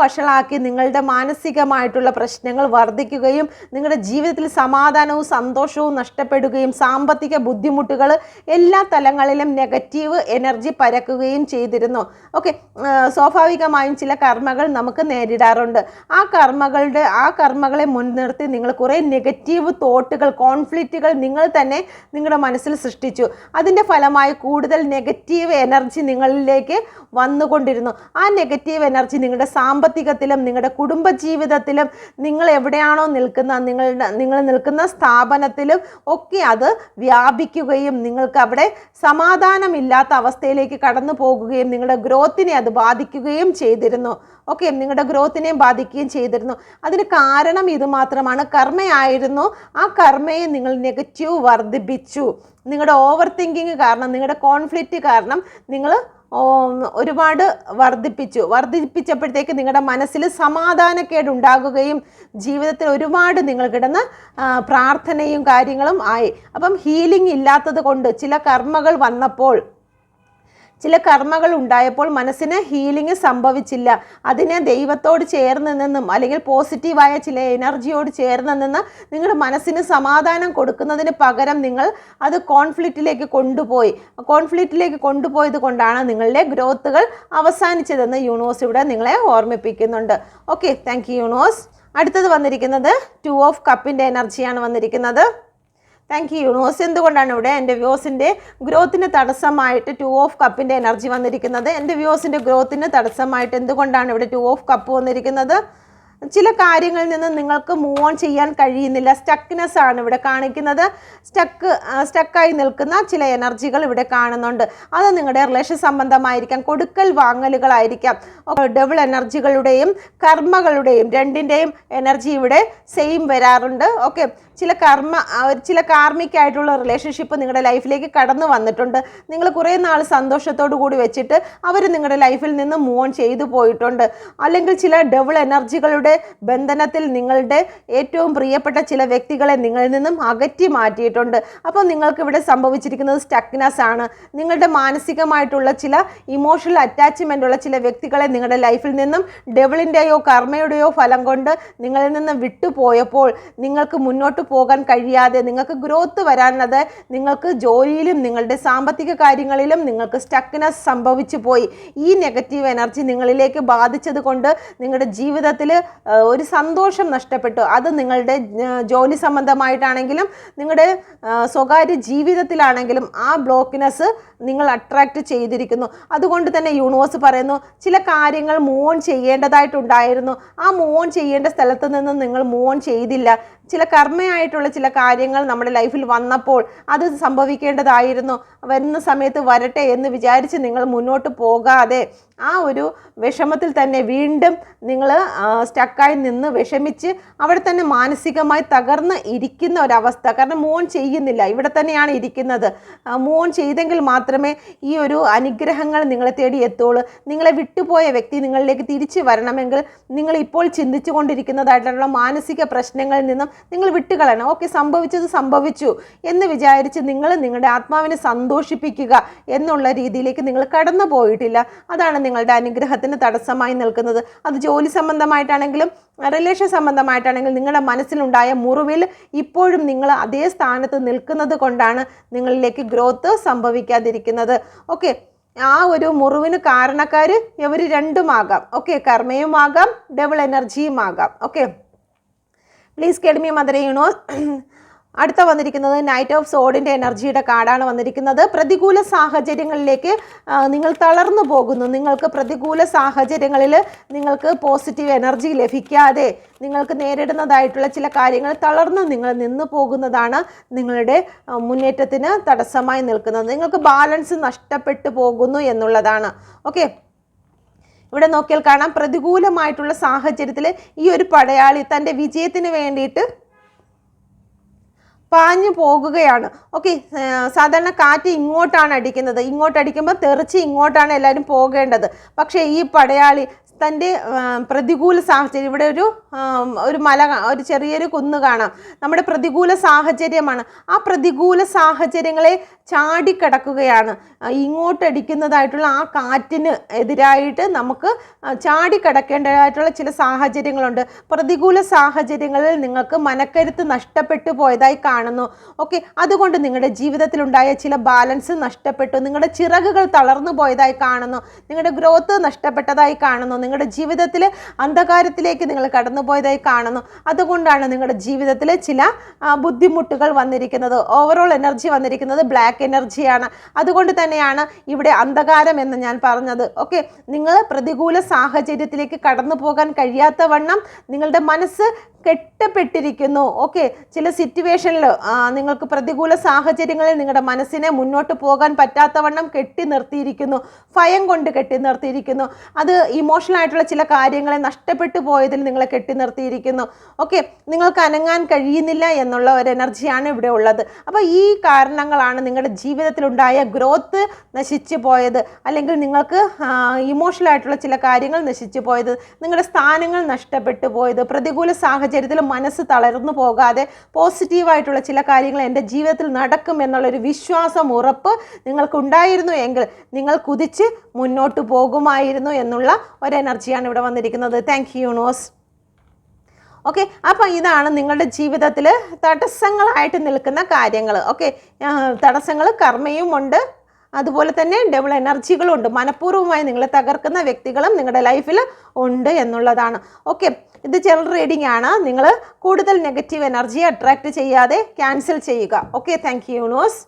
വഷളാക്കി നിങ്ങളുടെ മാനസികമായിട്ടുള്ള പ്രശ്നങ്ങൾ വർദ്ധിക്കുകയും നിങ്ങളുടെ ജീവിതത്തിൽ സമാധാനവും സന്തോഷവും നഷ്ടപ്പെടുകയും സാമ്പത്തിക ബുദ്ധിമുട്ടുകൾ എല്ലാ തലങ്ങളിലും നെഗറ്റീവ് എനർജി പരക്കുകയും ചെയ്തിരുന്നു. ഓക്കെ, സ്വാഭാവികമായും ചില കർമ്മകൾ നമുക്ക് നേരിടാറുണ്ട്. ആ കർമ്മകളെ മുൻനിർത്തി നിങ്ങൾ കുറേ നെഗറ്റീവ് തോട്ടുകൾ, കോൺഫ്ലിക്റ്റുകൾ നിങ്ങൾ തന്നെ നിങ്ങളുടെ മനസ്സിൽ സൃഷ്ടിച്ചു. അതിൻ്റെ ഫലമായി കൂടുതൽ നെഗറ്റീവ് എനർജി നിങ്ങളിലേക്ക് വന്നുകൊണ്ടിരുന്നു. ആ നെഗറ്റീവ് എനർജി നിങ്ങളുടെ സാമ്പത്തികത്തിലും നിങ്ങളുടെ കുടുംബജീവിതത്തിലും നിങ്ങൾ എവിടെയാണോ നിങ്ങൾ നിൽക്കുന്ന സ്ഥാപനത്തിലും ഒക്കെ അത് വ്യാപിക്കുകയും നിങ്ങൾക്ക് അവിടെ സമാധാനമില്ലാത്ത അവസ്ഥയിലേക്ക് കടന്നു പോകുകയും നിങ്ങളുടെ ഗ്രോത്തിനെ അത് ബാധിക്കുകയും ചെയ്തിരുന്നു. ഓക്കെ, നിങ്ങളുടെ ഗ്രോത്തിനെയും ബാധിക്കുകയും ചെയ്തിരുന്നു. അതിന് കാരണം ഇത് മാത്രമാണ്, കർമ്മയായിരുന്നു. ആ കർമ്മയെ നിങ്ങൾ നെഗറ്റീവ് വർദ്ധിപ്പിച്ചു. നിങ്ങളുടെ ഓവർ തിങ്കിങ് കാരണം, നിങ്ങളുടെ കോൺഫ്ലിക്റ്റ് കാരണം നിങ്ങൾ ഒരുപാട് വർദ്ധിപ്പിച്ചപ്പോഴത്തേക്ക് നിങ്ങളുടെ മനസ്സിൽ സമാധാനക്കേട് ഉണ്ടാകുകയും ജീവിതത്തിൽ ഒരുപാട് നിങ്ങൾ കിടന്ന് പ്രാർത്ഥനയും കാര്യങ്ങളും ആയി. അപ്പം ഹീലിംഗ് ഇല്ലാത്തത് കൊണ്ട് ചില കർമ്മകൾ ഉണ്ടായപ്പോൾ മനസ്സിന് ഹീലിംഗ് സംഭവിച്ചില്ല. അതിനെ ദൈവത്തോട് ചേർന്ന് നിന്നും അല്ലെങ്കിൽ പോസിറ്റീവായ ചില എനർജിയോട് ചേർന്ന് നിന്ന് നിങ്ങളുടെ മനസ്സിന് സമാധാനം കൊടുക്കുന്നതിന് പകരം നിങ്ങൾ അത് കോൺഫ്ലിക്റ്റിലേക്ക് കൊണ്ടുപോയത് കൊണ്ടാണ് നിങ്ങളുടെ ഗ്രോത്തുകൾ അവസാനിച്ചതെന്ന് യൂണിവേഴ്സ് ഇവിടെ നിങ്ങളെ ഓർമ്മിപ്പിക്കുന്നുണ്ട്. Okay, thank you universe. അടുത്തത് വന്നിരിക്കുന്നത് 2 ഓഫ് കപ്പിൻ്റെ എനർജിയാണ് വന്നിരിക്കുന്നത്. Thank you universe. എന്തുകൊണ്ടാണ് ഇവിടെ എൻ്റെ വ്യൂസിൻ്റെ ഗ്രോത്തിന് തടസ്സമായിട്ട് 2 ഓഫ് കപ്പിൻ്റെ എനർജി വന്നിരിക്കുന്നത്? എൻ്റെ വ്യൂസിൻ്റെ ഗ്രോത്തിന് തടസ്സമായിട്ട് എന്തുകൊണ്ടാണ് ഇവിടെ 2 ഓഫ് കപ്പ് വന്നിരിക്കുന്നത്? ചില കാര്യങ്ങളിൽ നിന്ന് നിങ്ങൾക്ക് മൂവ് ഓൺ ചെയ്യാൻ കഴിയുന്നില്ല. സ്റ്റക്നെസ് ആണ് ഇവിടെ കാണിക്കുന്നത്. സ്റ്റക്കായി നിൽക്കുന്ന ചില എനർജികൾ ഇവിടെ കാണുന്നുണ്ട്. അത് നിങ്ങളുടെ റിലേഷൻ സംബന്ധമായിരിക്കാം, കൊടുക്കൽ വാങ്ങലുകളായിരിക്കാം. ഡബിൾ എനർജികളുടെയും കർമ്മകളുടെയും രണ്ടിൻ്റെയും എനർജി ഇവിടെ സെയിം വരാറുണ്ട്. ഓക്കെ, ചില കാർമിക്കായിട്ടുള്ള റിലേഷൻഷിപ്പ് നിങ്ങളുടെ ലൈഫിലേക്ക് കടന്നു വന്നിട്ടുണ്ട്. നിങ്ങൾ കുറേ നാൾ സന്തോഷത്തോടു കൂടി വെച്ചിട്ട് അവർ നിങ്ങളുടെ ലൈഫിൽ നിന്ന് മൂവ് ഓൺ ചെയ്തു പോയിട്ടുണ്ട്. അല്ലെങ്കിൽ ചില ഡബിൾ എനർജികളുടെ ബന്ധനത്തിൽ നിങ്ങളുടെ ഏറ്റവും പ്രിയപ്പെട്ട ചില വ്യക്തികളെ നിങ്ങളിൽ നിന്നും അകറ്റി മാറ്റിയിട്ടുണ്ട്. അപ്പോൾ നിങ്ങൾക്ക് ഇവിടെ സംഭവിച്ചിരിക്കുന്നത് സ്റ്റക്നെസ് ആണ്. നിങ്ങളുടെ മാനസികമായിട്ടുള്ള ചില ഇമോഷണൽ അറ്റാച്ച്മെൻ്റ് ഉള്ള ചില വ്യക്തികളെ നിങ്ങളുടെ ലൈഫിൽ നിന്നും ഡബിളിൻ്റെയോ കർമ്മയുടെയോ ഫലം കൊണ്ട് നിങ്ങളിൽ നിന്ന് വിട്ടുപോയപ്പോൾ നിങ്ങൾക്ക് മുന്നോട്ട് പോകാൻ കഴിയാതെ നിങ്ങൾക്ക് ഗ്രോത്ത് വരാനത് നിങ്ങൾക്ക് ജോലിയിലും നിങ്ങളുടെ സാമ്പത്തിക കാര്യങ്ങളിലും നിങ്ങൾക്ക് സ്റ്റക്നെസ് സംഭവിച്ചു പോയി. ഈ നെഗറ്റീവ് എനർജി നിങ്ങളിലേക്ക് ബാധിച്ചത് കൊണ്ട് നിങ്ങളുടെ ജീവിതത്തിൽ ഒരു സന്തോഷം നഷ്ടപ്പെട്ടു. അത് നിങ്ങളുടെ ജോലി സംബന്ധമായിട്ടാണെങ്കിലും നിങ്ങളുടെ സ്വകാര്യ ജീവിതത്തിലാണെങ്കിലും ആ ബ്ലോക്കിനെസ് നിങ്ങൾ അട്രാക്റ്റ് ചെയ്തിരിക്കുന്നു. അതുകൊണ്ട് തന്നെ യൂണിവേഴ്സ് പറയുന്നു ചില കാര്യങ്ങൾ മൂവ് ഓൺ ചെയ്യേണ്ടതായിട്ടുണ്ടായിരുന്നു. ആ മൂവ് ഓൺ ചെയ്യേണ്ട സ്ഥലത്ത് നിന്ന് നിങ്ങൾ മൂവ് ഓൺ ചെയ്തില്ല. ചില കർമ്മയായിട്ടുള്ള ചില കാര്യങ്ങൾ നമ്മുടെ ലൈഫിൽ വന്നപ്പോൾ അത് സംഭവിക്കേണ്ടതായിരുന്നു. വരുന്ന സമയത്ത് വരട്ടെ എന്ന് വിചാരിച്ച് നിങ്ങൾ മുന്നോട്ട് പോകാതെ ആ ഒരു വിഷമത്തിൽ തന്നെ വീണ്ടും നിങ്ങൾ സ്റ്റക്കായി നിന്ന് വിഷമിച്ച് അവിടെ തന്നെ മാനസികമായി തകർന്ന് ഇരിക്കുന്ന ഒരവസ്ഥ. കാരണം മൂവ് ഓൺ ചെയ്യുന്നില്ല, ഇവിടെ തന്നെയാണ് ഇരിക്കുന്നത്. മൂവ് ഓൺ ചെയ്തെങ്കിൽ മാത്രമേ ഈ ഒരു അനുഗ്രഹങ്ങൾ നിങ്ങളെ തേടി എത്തുള്ളൂ. നിങ്ങളെ വിട്ടുപോയ വ്യക്തി നിങ്ങളിലേക്ക് തിരിച്ചു വരണമെങ്കിൽ നിങ്ങൾ ഇപ്പോൾ ചിന്തിച്ചു കൊണ്ടിരിക്കുന്നതായിട്ടുള്ള മാനസിക പ്രശ്നങ്ങളിൽ നിന്നും നിങ്ങൾ വിട്ടുകളയണം. ഓക്കെ, സംഭവിച്ചത് സംഭവിച്ചു എന്ന് വിചാരിച്ച് നിങ്ങൾ നിങ്ങളുടെ ആത്മാവിനെ സന്തോഷിപ്പിക്കുക എന്നുള്ള രീതിയിലേക്ക് നിങ്ങൾ കടന്നു പോയിട്ടില്ല. അതാണ് നിങ്ങളുടെ അനുഗ്രഹത്തിന് തടസ്സമായി നിൽക്കുന്നത്. അത് ജോലി സംബന്ധമായിട്ടാണെങ്കിലും റിലേഷൻ സംബന്ധമായിട്ടാണെങ്കിലും നിങ്ങളുടെ മനസ്സിലുണ്ടായ മുറിവിൽ ഇപ്പോഴും നിങ്ങൾ അതേ സ്ഥാനത്ത് നിൽക്കുന്നത് കൊണ്ടാണ് നിങ്ങളിലേക്ക് ഗ്രോത്ത് സംഭവിക്കാതിരിക്കുന്നത്. ഓക്കെ, ആ ഒരു മുറിവിന് കാരണക്കാർ ഇവർ രണ്ടുമാകാം. ഓക്കെ, കർമ്മയുമാകാം, ഡബിൾ എനർജിയും ആകാം. Okay, please കേൾമി mother universe. അടുത്ത വന്നിരിക്കുന്നത് നൈറ്റ് ഓഫ് സോഡിൻ്റെ എനർജിയുടെ കാർഡാണ് വന്നിരിക്കുന്നത്. പ്രതികൂല സാഹചര്യങ്ങളിലേക്ക് നിങ്ങൾ തളർന്നു പോകുന്നു. നിങ്ങൾക്ക് പ്രതികൂല സാഹചര്യങ്ങളിൽ നിങ്ങൾക്ക് പോസിറ്റീവ് എനർജി ലഭിക്കാതെ നിങ്ങൾക്ക് നേരിടുന്നതായിട്ടുള്ള ചില കാര്യങ്ങൾ തളർന്ന് നിങ്ങൾ നിന്ന് പോകുന്നതാണ് നിങ്ങളുടെ മുന്നേറ്റത്തിന് തടസ്സമായി നിൽക്കുന്നത്. നിങ്ങൾക്ക് ബാലൻസ് നഷ്ടപ്പെട്ടു പോകുന്നു എന്നുള്ളതാണ്. ഓക്കെ, ഇവിടെ നോക്കിയാൽ കാണാം പ്രതികൂലമായിട്ടുള്ള സാഹചര്യത്തിൽ ഈ ഒരു പടയാളി തൻ്റെ വിജയത്തിന് വേണ്ടിയിട്ട് പാഞ്ഞു പോകുകയാണ്. ഓക്കെ, സാധാരണ കാറ്റ് ഇങ്ങോട്ടാണ് അടിക്കുന്നത്. ഇങ്ങോട്ട് അടിക്കുമ്പോൾ തെറിച്ച് ഇങ്ങോട്ടാണ് എല്ലാവരും പോകേണ്ടത്. പക്ഷേ ഈ പടയാളി തൻ്റെ പ്രതികൂല സാഹചര്യം, ഇവിടെ ഒരു മല, ഒരു ചെറിയൊരു കുന്ന് കാണാം. നമ്മുടെ പ്രതികൂല സാഹചര്യമാണ്. ആ പ്രതികൂല സാഹചര്യങ്ങളെ ചാടിക്കടക്കുകയാണ്. ഇങ്ങോട്ടടിക്കുന്നതായിട്ടുള്ള ആ കാറ്റിന് എതിരായിട്ട് നമുക്ക് ചാടിക്കടക്കേണ്ടതായിട്ടുള്ള ചില സാഹചര്യങ്ങളുണ്ട്. പ്രതികൂല സാഹചര്യങ്ങളിൽ നിങ്ങൾക്ക് മനക്കരുത്ത് നഷ്ടപ്പെട്ടു പോയതായി കാണുന്നു. ഓക്കെ, അതുകൊണ്ട് നിങ്ങളുടെ ജീവിതത്തിലുണ്ടായ ചില ബാലൻസ് നഷ്ടപ്പെട്ടു. നിങ്ങളുടെ ചിറകുകൾ തളർന്നു പോയതായി കാണുന്നു. നിങ്ങളുടെ ഗ്രോത്ത് നഷ്ടപ്പെട്ടതായി കാണുന്നു. നിങ്ങളുടെ ജീവിതത്തിൽ അന്ധകാരത്തിലേക്ക് നിങ്ങൾ കടന്നുപോയതായി കാണുന്നു. അതുകൊണ്ടാണ് നിങ്ങളുടെ ജീവിതത്തിൽ ചില ബുദ്ധിമുട്ടുകൾ വന്നിരിക്കുന്നത്. ഓവറോൾ എനർജി വന്നിരിക്കുന്നത് ബ്ലാക്ക് എനർജിയാണ്. അതുകൊണ്ട് തന്നെയാണ് ഇവിടെ അന്ധകാരം എന്ന് ഞാൻ പറഞ്ഞത്. ഓക്കെ, നിങ്ങൾ പ്രതികൂല സാഹചര്യത്തിലേക്ക് കടന്നു പോകാൻ കഴിയാത്ത വണ്ണം നിങ്ങളുടെ മനസ്സ് കെട്ടപ്പെട്ടിരിക്കുന്നു. ഓക്കെ, ചില സിറ്റുവേഷനിൽ നിങ്ങൾക്ക് പ്രതികൂല സാഹചര്യങ്ങളിൽ നിങ്ങളുടെ മനസ്സിനെ മുന്നോട്ട് പോകാൻ പറ്റാത്തവണ്ണം കെട്ടി നിർത്തിയിരിക്കുന്നു. ഭയം കൊണ്ട് കെട്ടി നിർത്തിയിരിക്കുന്നു. അത് ഇമോഷണൽ ആയിട്ടുള്ള ചില കാര്യങ്ങളെ നഷ്ടപ്പെട്ടു പോയതിൽ നിങ്ങളെ കെട്ടി നിർത്തിയിരിക്കുന്നു. ഓക്കെ, നിങ്ങൾക്ക് അനങ്ങാൻ കഴിയുന്നില്ല എന്നുള്ള ഒരു എനർജിയാണ് ഇവിടെ ഉള്ളത്. അപ്പോൾ ഈ കാരണങ്ങളാണ് നിങ്ങളുടെ ജീവിതത്തിലുണ്ടായ ഗ്രോത്ത് നശിച്ചു പോയത്. അല്ലെങ്കിൽ നിങ്ങൾക്ക് ഇമോഷണൽ ആയിട്ടുള്ള ചില കാര്യങ്ങൾ നശിച്ചു പോയത്, നിങ്ങളുടെ സ്ഥാനങ്ങൾ നഷ്ടപ്പെട്ടു പോയത്. പ്രതികൂല സാഹചര്യത്തിൽ മനസ്സ് തളർന്നു പോകാതെ പോസിറ്റീവായിട്ടുള്ള ചില കാര്യങ്ങൾ എൻ്റെ ജീവിതത്തിൽ നടക്കും എന്നുള്ളൊരു വിശ്വാസം, ഉറപ്പ് നിങ്ങൾക്കുണ്ടായിരുന്നു എങ്കിൽ നിങ്ങൾ കുതിച്ച് മുന്നോട്ട് പോകുമായിരുന്നു എന്നുള്ള ഒരു എനർജിയാണ് ഇവിടെ വന്നിരിക്കുന്നത്. Thank you universe. ഓക്കെ, അപ്പോൾ ഇതാണ് നിങ്ങളുടെ ജീവിതത്തിൽ തടസ്സങ്ങളായിട്ട് നിൽക്കുന്ന കാര്യങ്ങൾ. ഓക്കെ, തടസ്സങ്ങൾ കർമ്മയും ഉണ്ട്, അതുപോലെ തന്നെ ഡബിൾ എനർജികളും ഉണ്ട്. മനഃപൂർവ്വമായി നിങ്ങളെ തകർക്കുന്ന വ്യക്തികളും നിങ്ങളുടെ ലൈഫിൽ ഉണ്ട് എന്നുള്ളതാണ്. ഓക്കെ, ഇത് ജനറൽ റീഡിംഗ് ആണ്. നിങ്ങൾ കൂടുതൽ നെഗറ്റീവ് എനർജി അട്രാക്റ്റ് ചെയ്യാതെ ക്യാൻസൽ ചെയ്യുക. Okay, thank you universe.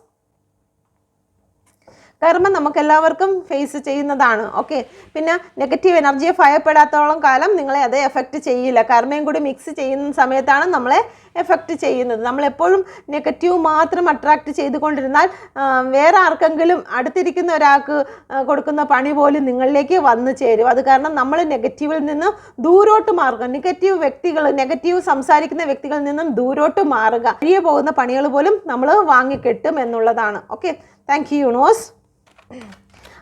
കർമ്മം നമുക്കെല്ലാവർക്കും ഫേസ് ചെയ്യുന്നതാണ്. ഓക്കെ, പിന്നെ നെഗറ്റീവ് എനർജിയെ ഭയപ്പെടാത്തോളം കാലം നിങ്ങളെ അത് എഫക്റ്റ് ചെയ്യില്ല. കർമ്മയും കൂടി മിക്സ് ചെയ്യുന്ന സമയത്താണ് നമ്മളെ എഫക്റ്റ് ചെയ്യുന്നത്. നമ്മളെപ്പോഴും നെഗറ്റീവ് മാത്രം അട്രാക്റ്റ് ചെയ്തുകൊണ്ടിരുന്നാൽ വേറെ ആർക്കെങ്കിലും അടുത്തിരിക്കുന്ന ഒരാൾക്ക് കൊടുക്കുന്ന പണി പോലും നിങ്ങളിലേക്ക് വന്നു ചേരും. അത് കാരണം നമ്മൾ നെഗറ്റീവിൽ നിന്ന് ദൂരോട്ട് മാറുക. നെഗറ്റീവ് വ്യക്തികൾ, നെഗറ്റീവ് സംസാരിക്കുന്ന വ്യക്തികളിൽ നിന്നും ദൂരോട്ട് മാറുക. വഴിയെ പോകുന്ന പണികൾ പോലും നമ്മൾ വാങ്ങിക്കെട്ടും എന്നുള്ളതാണ്. Okay, thank you universe.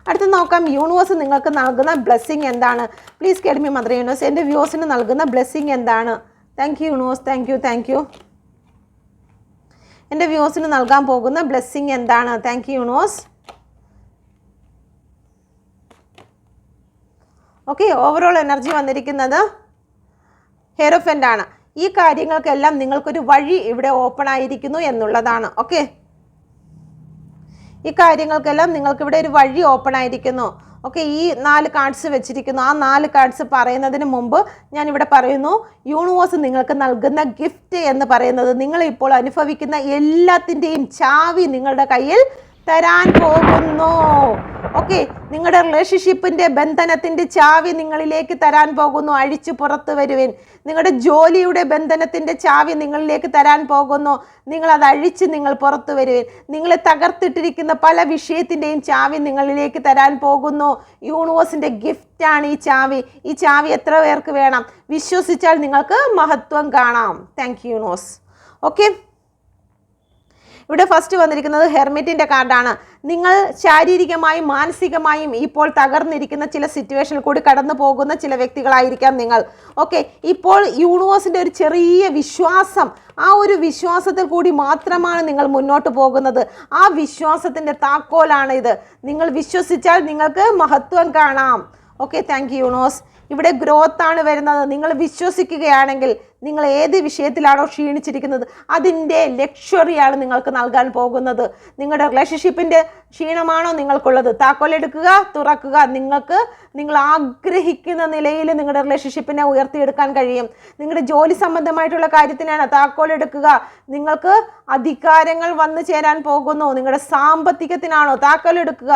അടുത്ത് നോക്കാം യൂണിവേഴ്സ് നിങ്ങൾക്ക് നൽകുന്ന ബ്ലെസ്സിങ് എന്താണ്. Please കേൾമി mother universe. എൻ്റെ വ്യൂസിന് നൽകുന്ന ബ്ലെസ്സിങ് എന്താണ്. Thank you universe. Thank you. എൻ്റെ വ്യൂസിന് നൽകാൻ പോകുന്ന ബ്ലെസ്സിങ് എന്താണ്. Thank you universe. Okay, overall energy വന്നിരിക്കുന്നത് ഹെയറോഫൻ്റ് ആണ്. ഈ കാര്യങ്ങൾക്കെല്ലാം നിങ്ങൾക്കൊരു വഴി ഇവിടെ ഓപ്പൺ ആയിരിക്കുന്നു എന്നുള്ളതാണ്. ഓക്കെ, ഈ കാര്യങ്ങൾക്കെല്ലാം നിങ്ങൾക്കിവിടെ ഒരു വഴി ഓപ്പൺ ആയിരിക്കുന്നു. ഓക്കെ, ഈ 4 കാർഡ്സ് വെച്ചിരിക്കുന്നു. ആ 4 കാർഡ്സ് പറയുന്നതിന് മുമ്പ് ഞാനിവിടെ പറയുന്നു, യൂണിവേഴ്സ് നിങ്ങൾക്ക് നൽകുന്ന ഗിഫ്റ്റ് എന്ന് പറയുന്നത് നിങ്ങൾ ഇപ്പോൾ അനുഭവിക്കുന്ന എല്ലാത്തിൻ്റെയും ചാവി നിങ്ങളുടെ കയ്യിൽ തരാൻ പോകുന്നു. ഓക്കെ, നിങ്ങളുടെ റിലേഷൻഷിപ്പിൻ്റെ ബന്ധനത്തിൻ്റെ ചാവി നിങ്ങളിലേക്ക് തരാൻ പോകുന്നു. അഴിച്ചു പുറത്ത് വരുവിൻ. നിങ്ങളുടെ ജോലിയുടെ ബന്ധനത്തിൻ്റെ ചാവി നിങ്ങളിലേക്ക് തരാൻ പോകുന്നു. നിങ്ങളത് അഴിച്ച് നിങ്ങൾ പുറത്ത് വരുവിൻ. നിങ്ങളെ തകർത്തിട്ടിരിക്കുന്ന പല വിഷയത്തിൻ്റെയും ചാവി നിങ്ങളിലേക്ക് തരാൻ പോകുന്നു. യൂണിവേഴ്സിൻ്റെ ഗിഫ്റ്റാണ് ഈ ചാവി. ഈ ചാവി എത്ര പേർക്ക് വേണം? വിശ്വസിച്ചാൽ നിങ്ങൾക്ക് മഹത്വം കാണാം. Thank you universe. ഓക്കെ, ഇവിടെ ഫസ്റ്റ് വന്നിരിക്കുന്നത് ഹെർമിറ്റിൻ്റെ കാർഡാണ്. നിങ്ങൾ ശാരീരികമായും മാനസികമായും ഇപ്പോൾ തകർന്നിരിക്കുന്ന ചില സിറ്റുവേഷനിൽ കൂടി കടന്നു പോകുന്ന ചില വ്യക്തികളായിരിക്കാം നിങ്ങൾ. ഓക്കെ, ഇപ്പോൾ യൂണിവേഴ്സിൻ്റെ ഒരു ചെറിയ വിശ്വാസം, ആ ഒരു വിശ്വാസത്തിൽ കൂടി മാത്രമാണ് നിങ്ങൾ മുന്നോട്ട് പോകുന്നത്. ആ വിശ്വാസത്തിൻ്റെ താക്കോലാണ് ഇത്. നിങ്ങൾ വിശ്വസിച്ചാൽ നിങ്ങൾക്ക് മഹത്വം കാണാം. Okay, thank you universe. ഇവിടെ ഗ്രോത്ത് ആണ് വരുന്നത്. നിങ്ങൾ വിശ്വസിക്കുകയാണെങ്കിൽ നിങ്ങൾ ഏത് വിഷയത്തിലാണോ ക്ഷീണിച്ചിരിക്കുന്നത് അതിൻ്റെ ലക്ഷറിയാണ് നിങ്ങൾക്ക് നൽകാൻ പോകുന്നത്. നിങ്ങളുടെ റിലേഷൻഷിപ്പിൻ്റെ ക്ഷീണമാണോ നിങ്ങൾക്കുള്ളത്, താക്കോലെടുക്കുക, തുറക്കുക. നിങ്ങൾ ആഗ്രഹിക്കുന്ന നിലയിൽ നിങ്ങളുടെ റിലേഷൻഷിപ്പിനെ ഉയർത്തിയെടുക്കാൻ കഴിയും. നിങ്ങളുടെ ജോലി സംബന്ധമായിട്ടുള്ള കാര്യത്തിനാണ് താക്കോലെടുക്കുക. നിങ്ങൾക്ക് അധികാരങ്ങൾ വന്നു ചേരാൻ പോകുന്നു. നിങ്ങളുടെ സാമ്പത്തികത്തിനാണോ താക്കോലെടുക്കുക.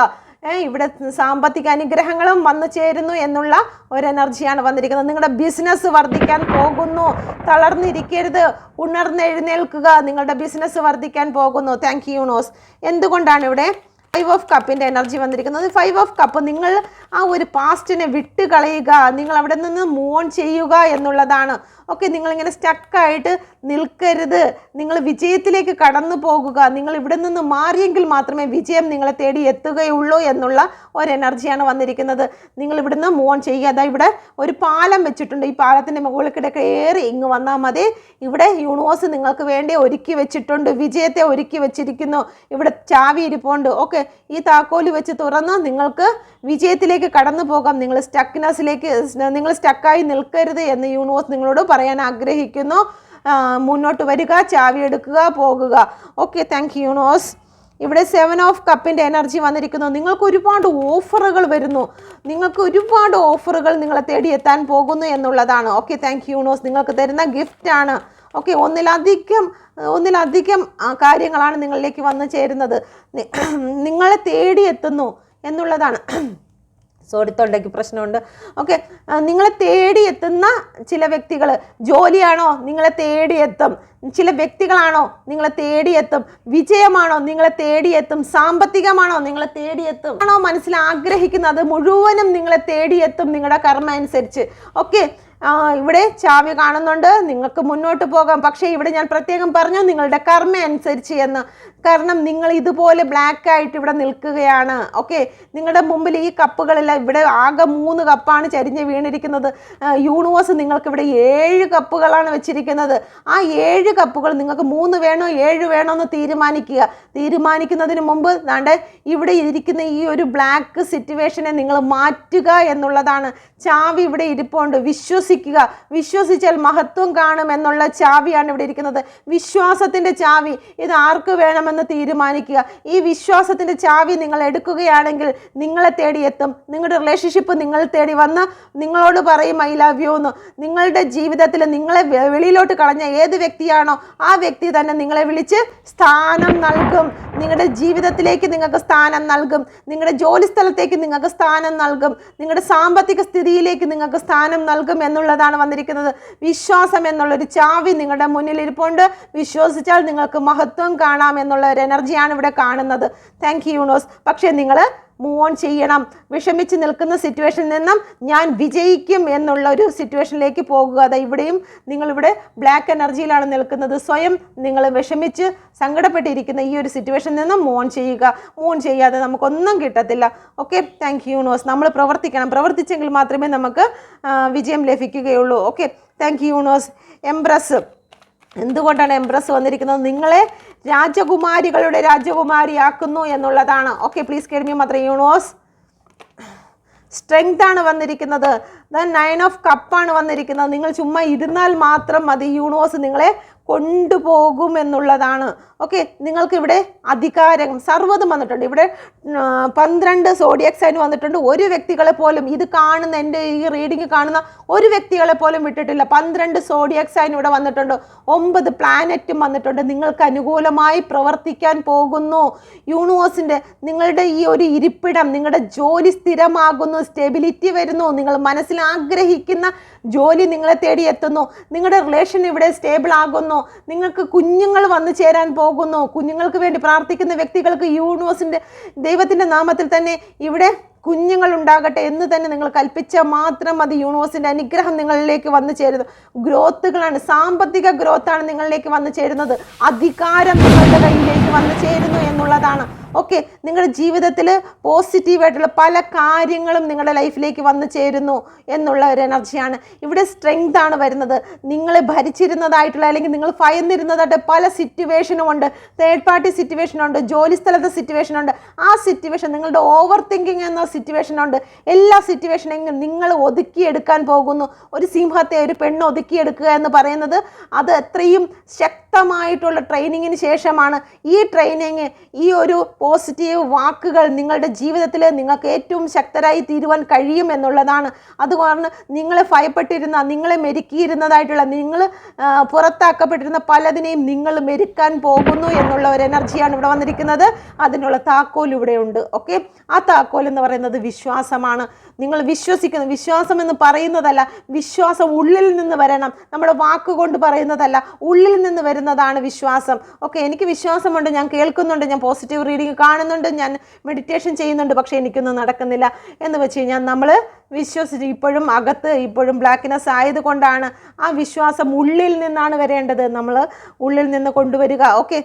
ഇവിടെ സാമ്പത്തിക അനുഗ്രഹങ്ങളും വന്നു ചേരുന്നു എന്നുള്ള ഒരു എനർജിയാണ് വന്നിരിക്കുന്നത്. നിങ്ങളുടെ ബിസിനസ് വർദ്ധിക്കാൻ പോകുന്നു. തളർന്നിരിക്കരുത്, ഉണർന്നെഴുന്നേൽക്കുക. നിങ്ങളുടെ ബിസിനസ് വർദ്ധിക്കാൻ പോകുന്നു. Thank you universe. എന്തുകൊണ്ടാണ് ഇവിടെ 5 ഓഫ് കപ്പിൻ്റെ എനർജി വന്നിരിക്കുന്നത്? 5 ഓഫ് കപ്പ്, നിങ്ങൾ ആ ഒരു പാസ്റ്റിനെ വിട്ട് കളയുക, നിങ്ങൾ അവിടെ നിന്ന് മൂവ് ഓൺ ചെയ്യുക എന്നുള്ളതാണ്. ഓക്കെ, നിങ്ങളിങ്ങനെ സ്റ്റക്കായിട്ട് നിൽക്കരുത്. നിങ്ങൾ വിജയത്തിലേക്ക് കടന്നു പോകുക. നിങ്ങൾ ഇവിടെ നിന്ന് മാറിയെങ്കിൽ മാത്രമേ വിജയം നിങ്ങളെ തേടി എത്തുകയുള്ളൂ എന്നുള്ള ഒരു എനർജിയാണ് വന്നിരിക്കുന്നത്. നിങ്ങൾ ഇവിടുന്ന് മൂവ് ഓൺ ചെയ്യുക. അതാ ഇവിടെ ഒരു പാലം വെച്ചിട്ടുണ്ട്. ഈ പാലത്തിൻ്റെ മുകളിൽ കയറി ഇങ്ങ് വന്നാൽ മതി. ഇവിടെ യൂണിവേഴ്സ് നിങ്ങൾക്ക് വേണ്ടി ഒരുക്കി വെച്ചിട്ടുണ്ട്. വിജയത്തെ ഒരുക്കി വെച്ചിരിക്കുന്നു. ഇവിടെ ചാവി ഇരിപ്പുണ്ട്. ഓക്കെ, ഈ താക്കോല് വെച്ച് തുറന്ന് നിങ്ങൾക്ക് വിജയത്തിലേക്ക് കടന്നു പോകാം. നിങ്ങൾ സ്റ്റക്കായി നിൽക്കരുത് എന്ന് യൂണിവേഴ്സ് നിങ്ങളോട് പറയാൻ ആഗ്രഹിക്കുന്നു. മുന്നോട്ട് വരിക, ചാവി എടുക്കുക, പോകുക. Okay, thank you universe. ഇവിടെ 7 ഓഫ് കപ്പിൻ്റെ എനർജി വന്നിരിക്കുന്നു. നിങ്ങൾക്ക് ഒരുപാട് ഓഫറുകൾ വരുന്നു. നിങ്ങൾക്ക് ഒരുപാട് ഓഫറുകൾ നിങ്ങളെ തേടി എത്താൻ പോകുന്നു എന്നുള്ളതാണ്. Okay, thank you universe. നിങ്ങൾക്ക് തരുന്ന ഗിഫ്റ്റാണ്. ഓക്കെ, ഒന്നിലധികം കാര്യങ്ങളാണ് നിങ്ങളിലേക്ക് വന്നു ചേരുന്നത്. നിങ്ങളെ തേടിയെത്തുന്നു എന്നുള്ളതാണ്. തൊണ്ടയ്ക്ക് പ്രശ്നമുണ്ട്. ഓക്കെ, നിങ്ങളെ തേടിയെത്തുന്ന ചില വ്യക്തികൾ, ജോലിയാണോ നിങ്ങളെ തേടിയെത്തും. ചില വ്യക്തികളാണോ നിങ്ങളെ തേടിയെത്തും. വിജയമാണോ നിങ്ങളെ തേടിയെത്തും. സാമ്പത്തികമാണോ നിങ്ങളെ തേടിയെത്തും. ആണോ മനസ്സിൽ ആഗ്രഹിക്കുന്നത് മുഴുവനും നിങ്ങളെ തേടിയെത്തും നിങ്ങളുടെ കർമ്മ അനുസരിച്ച്. ഓക്കെ, ഇവിടെ ചാവി കാണുന്നുണ്ട്. നിങ്ങൾക്ക് മുന്നോട്ട് പോകാം. പക്ഷേ ഇവിടെ ഞാൻ പ്രത്യേകം പറഞ്ഞു നിങ്ങളുടെ കർമ്മ അനുസരിച്ച് എന്ന്. കാരണം നിങ്ങൾ ഇതുപോലെ ബ്ലാക്ക് ആയിട്ട് ഇവിടെ നിൽക്കുകയാണ്. ഓക്കെ, നിങ്ങളുടെ മുമ്പിൽ ഈ കപ്പുകളെല്ലാം, ഇവിടെ ആകെ 3 കപ്പാണ് ചരിഞ്ഞ് വീണിരിക്കുന്നത്. യൂണിവേഴ്സ് നിങ്ങൾക്ക് ഇവിടെ 7 കപ്പുകളാണ് വെച്ചിരിക്കുന്നത്. ആ 7 കപ്പുകൾ നിങ്ങൾക്ക് 3 വേണോ 7 വേണോ എന്ന് തീരുമാനിക്കുന്നതിന് മുമ്പ് ദാണ്ടെ ഇവിടെ ഇരിക്കുന്ന ഈ ഒരു ബ്ലാക്ക് സിറ്റുവേഷനെ നിങ്ങൾ മാറ്റുക എന്നുള്ളതാണ്. ചാവി ഇവിടെ ഇരിപ്പുണ്ട്. വിശ്വസിച്ചാൽ മഹത്വം കാണും എന്നുള്ള ചാവിയാണ് ഇവിടെ ഇരിക്കുന്നത്. വിശ്വാസത്തിൻ്റെ ചാവി. ഇത് ആർക്ക് വേണമെന്ന് തീരുമാനിക്കുക. ഈ വിശ്വാസത്തിൻ്റെ ചാവി നിങ്ങൾ എടുക്കുകയാണെങ്കിൽ നിങ്ങളെ തേടി എത്തും. നിങ്ങളുടെ റിലേഷൻഷിപ്പ് നിങ്ങൾ തേടി വന്ന് നിങ്ങളോട് പറയും ഐ ലവ് യു എന്ന്. നിങ്ങളുടെ ജീവിതത്തിൽ നിങ്ങളെ വെളിയിലോട്ട് കളഞ്ഞ ഏത് വ്യക്തിയാണോ ആ വ്യക്തി തന്നെ നിങ്ങളെ വിളിച്ച് സ്ഥാനം നൽകും. നിങ്ങളുടെ ജീവിതത്തിലേക്ക് നിങ്ങൾക്ക് സ്ഥാനം നൽകും. നിങ്ങളുടെ ജോലി സ്ഥലത്തേക്ക് നിങ്ങൾക്ക് സ്ഥാനം നൽകും. നിങ്ങളുടെ സാമ്പത്തിക സ്ഥിതിയിലേക്ക് നിങ്ങൾക്ക് സ്ഥാനം നൽകും എന്നുള്ളതാണ് വന്നിരിക്കുന്നത്. വിശ്വാസം എന്നുള്ളൊരു ചാവി നിങ്ങളുടെ മുന്നിൽ ഇരിപ്പുണ്ട്. വിശ്വസിച്ചാൽ നിങ്ങൾക്ക് മഹത്വം കാണാം എന്നുള്ള ഒരു എനർജിയാണ് ഇവിടെ കാണുന്നത്. Thank you universe. പക്ഷേ നിങ്ങൾ മൂവ് ഓൺ ചെയ്യണം. വിഷമിച്ച് നിൽക്കുന്ന സിറ്റുവേഷനിൽ നിന്നും ഞാൻ വിജയിക്കും എന്നുള്ള ഒരു സിറ്റുവേഷനിലേക്ക് പോകുക. അതാ ഇവിടെയും നിങ്ങളിവിടെ ബ്ലാക്ക് എനർജിയിലാണ് നിൽക്കുന്നത്. സ്വയം നിങ്ങൾ വിഷമിച്ച് സങ്കടപ്പെട്ടിരിക്കുന്ന ഈ ഒരു സിറ്റുവേഷനിൽ നിന്നും മൂവ് ഓൺ ചെയ്യുക. മൂവ് ഓൺ ചെയ്യാതെ നമുക്കൊന്നും കിട്ടത്തില്ല. Okay, thank you universe. നമ്മൾ പ്രവർത്തിച്ചെങ്കിൽ മാത്രമേ നമുക്ക് വിജയം ലഭിക്കുകയുള്ളൂ. Okay, thank you universe. Empress. എന്തുകൊണ്ടാണ് എംപ്രസ് വന്നിരിക്കുന്നത്? നിങ്ങളെ രാജകുമാരികളുടെ രാജകുമാരിയാക്കുന്നു എന്നുള്ളതാണ്. ഓക്കെ, പ്ലീസ് കേൾമി മാത്രം യൂണിവേഴ്സ്. സ്ട്രെങ്ത് ആണ് വന്നിരിക്കുന്നത്. 9 ഓഫ് കപ്പാണ് വന്നിരിക്കുന്നത്. നിങ്ങൾ ചുമ്മാ ഇരുന്നാൽ മാത്രം മതി, യൂണിവേഴ്സ് നിങ്ങളെ കൊണ്ടുപോകും എന്നുള്ളതാണ്. ഓക്കെ, നിങ്ങൾക്കിവിടെ അധികാരം സർവ്വതും വന്നിട്ടുണ്ട്. ഇവിടെ 12 സോഡിയക് സൈൻ വന്നിട്ടുണ്ട്. ഒരു വ്യക്തികളെ പോലും ഇത് കാണുന്ന, എൻ്റെ ഈ റീഡിങ് കാണുന്ന ഒരു വ്യക്തികളെ പോലും വിട്ടിട്ടില്ല. 12 സോഡിയക് സൈൻ ഇവിടെ വന്നിട്ടുണ്ട്. 9 പ്ലാനറ്റും വന്നിട്ടുണ്ട്. നിങ്ങൾക്ക് അനുകൂലമായി പ്രവർത്തിക്കാൻ പോകുന്നു യൂണിവേഴ്സിൻ്റെ. നിങ്ങളുടെ ഈ ഒരു ഇരിപ്പിടം, നിങ്ങളുടെ ജോലി സ്ഥിരമാകുന്നു, സ്റ്റെബിലിറ്റി വരുന്നു, നിങ്ങൾ മനസ്സിൽ ആഗ്രഹിക്കുന്ന ജോലി നിങ്ങളെ തേടി എത്തുന്നു, നിങ്ങളുടെ റിലേഷൻ ഇവിടെ സ്റ്റേബിൾ ആകുന്നു, നിങ്ങൾക്ക് കുഞ്ഞുങ്ങൾ വന്നു ചേരാൻ പോകുന്നു. കുഞ്ഞുങ്ങൾക്ക് വേണ്ടി പ്രാർത്ഥിക്കുന്ന വ്യക്തികൾക്ക് യൂണിവേഴ്സിൻ്റെ ദൈവത്തിൻ്റെ നാമത്തിൽ തന്നെ ഇവിടെ കുഞ്ഞുങ്ങൾ ഉണ്ടാകട്ടെ എന്ന് തന്നെ നിങ്ങൾ കൽപ്പിച്ചാൽ മാത്രം മതി. യൂണിവേഴ്സിൻ്റെ അനുഗ്രഹം നിങ്ങളിലേക്ക് വന്നു ചേരുന്നു. ഗ്രോത്തുകളാണ്, സാമ്പത്തിക ഗ്രോത്താണ് നിങ്ങളിലേക്ക് വന്നു ചേരുന്നത്. അധികാരം നിങ്ങളുടെ കയ്യിലേക്ക് വന്നു ചേരുന്നു എന്നുള്ളതാണ്. ഓക്കെ, നിങ്ങളുടെ ജീവിതത്തിൽ പോസിറ്റീവായിട്ടുള്ള പല കാര്യങ്ങളും നിങ്ങളുടെ ലൈഫിലേക്ക് വന്നു ചേരുന്നു എന്നുള്ള ഒരു എനർജിയാണ്. ഇവിടെ സ്ട്രെങ്ത് ആണ് വരുന്നത്. നിങ്ങളെ ഭരിച്ചിരുന്നതായിട്ടുള്ള അല്ലെങ്കിൽ നിങ്ങൾ ഭയന്നിരുന്നതായിട്ട് പല സിറ്റുവേഷനും ഉണ്ട്. തേർഡ് പാർട്ടി സിറ്റുവേഷനുണ്ട്, ജോലി സ്ഥലത്തെ സിറ്റുവേഷനുണ്ട്. ആ സിറ്റുവേഷൻ, നിങ്ങളുടെ ഓവർ തിങ്കിങ് എന്ന സിറ്റുവേഷനുണ്ട്. എല്ലാ സിറ്റുവേഷനെയും നിങ്ങൾ ഒതുക്കിയെടുക്കാൻ പോകുന്നു. ഒരു സിംഹത്തെ ഒരു പെണ്ണ് ഒതുക്കിയെടുക്കുക എന്ന് പറയുന്നത് അത് അത്രയും ശക്തമായിട്ടുള്ള ട്രെയിനിങ്ങിന് ശേഷമാണ്. ഈ ട്രെയിനിങ്, ഈ ഒരു പോസിറ്റീവ് വാക്കുകൾ നിങ്ങളുടെ ജീവിതത്തിൽ നിങ്ങൾക്ക് ഏറ്റവും ശക്തരായി തീരുവാൻ കഴിയും എന്നുള്ളതാണ്. അതുകൊണ്ട് നിങ്ങളെ ഭയപ്പെട്ടിരുന്ന, നിങ്ങളെ മെരുക്കിയിരുന്നതായിട്ടുള്ള, നിങ്ങൾ പുറത്താക്കപ്പെട്ടിരുന്ന പലതിനെയും നിങ്ങൾ മെരുക്കാൻ പോകുന്നു എന്നുള്ള ഒരു എനർജിയാണ് ഇവിടെ വന്നിരിക്കുന്നത്. അതിനുള്ള താക്കോൽ ഇവിടെയുണ്ട്. ഓക്കെ, ആ താക്കോൽ എന്ന് പറയുന്നത് വിശ്വാസമാണ്. നിങ്ങൾ വിശ്വസിക്കുന്നു. വിശ്വാസം എന്ന് പറയുന്നതല്ല, വിശ്വാസം ഉള്ളിൽ നിന്ന് വരണം. നമ്മുടെ വാക്കുകൊണ്ട് പറയുന്നതല്ല, ഉള്ളിൽ നിന്ന് വരുന്നതാണ് വിശ്വാസം. ഓക്കെ, എനിക്ക് വിശ്വാസമുണ്ട്, ഞാൻ കേൾക്കുന്നുണ്ട്, ഞാൻ പോസിറ്റീവ് റീഡിങ് കാണുന്നുണ്ട്, ഞാൻ മെഡിറ്റേഷൻ ചെയ്യുന്നുണ്ട്, പക്ഷേ എനിക്കൊന്നും നടക്കുന്നില്ല എന്ന് വെച്ച് കഴിഞ്ഞാൽ നമ്മൾ വിശ്വസിച്ച് ഇപ്പോഴും അകത്ത് ഇപ്പോഴും ബ്ലാക്ക്നെസ് ആയതുകൊണ്ടാണ്. ആ വിശ്വാസം ഉള്ളിൽ നിന്നാണ് വരേണ്ടത്, നമ്മൾ ഉള്ളിൽ നിന്ന് കൊണ്ടുവരിക. Okay,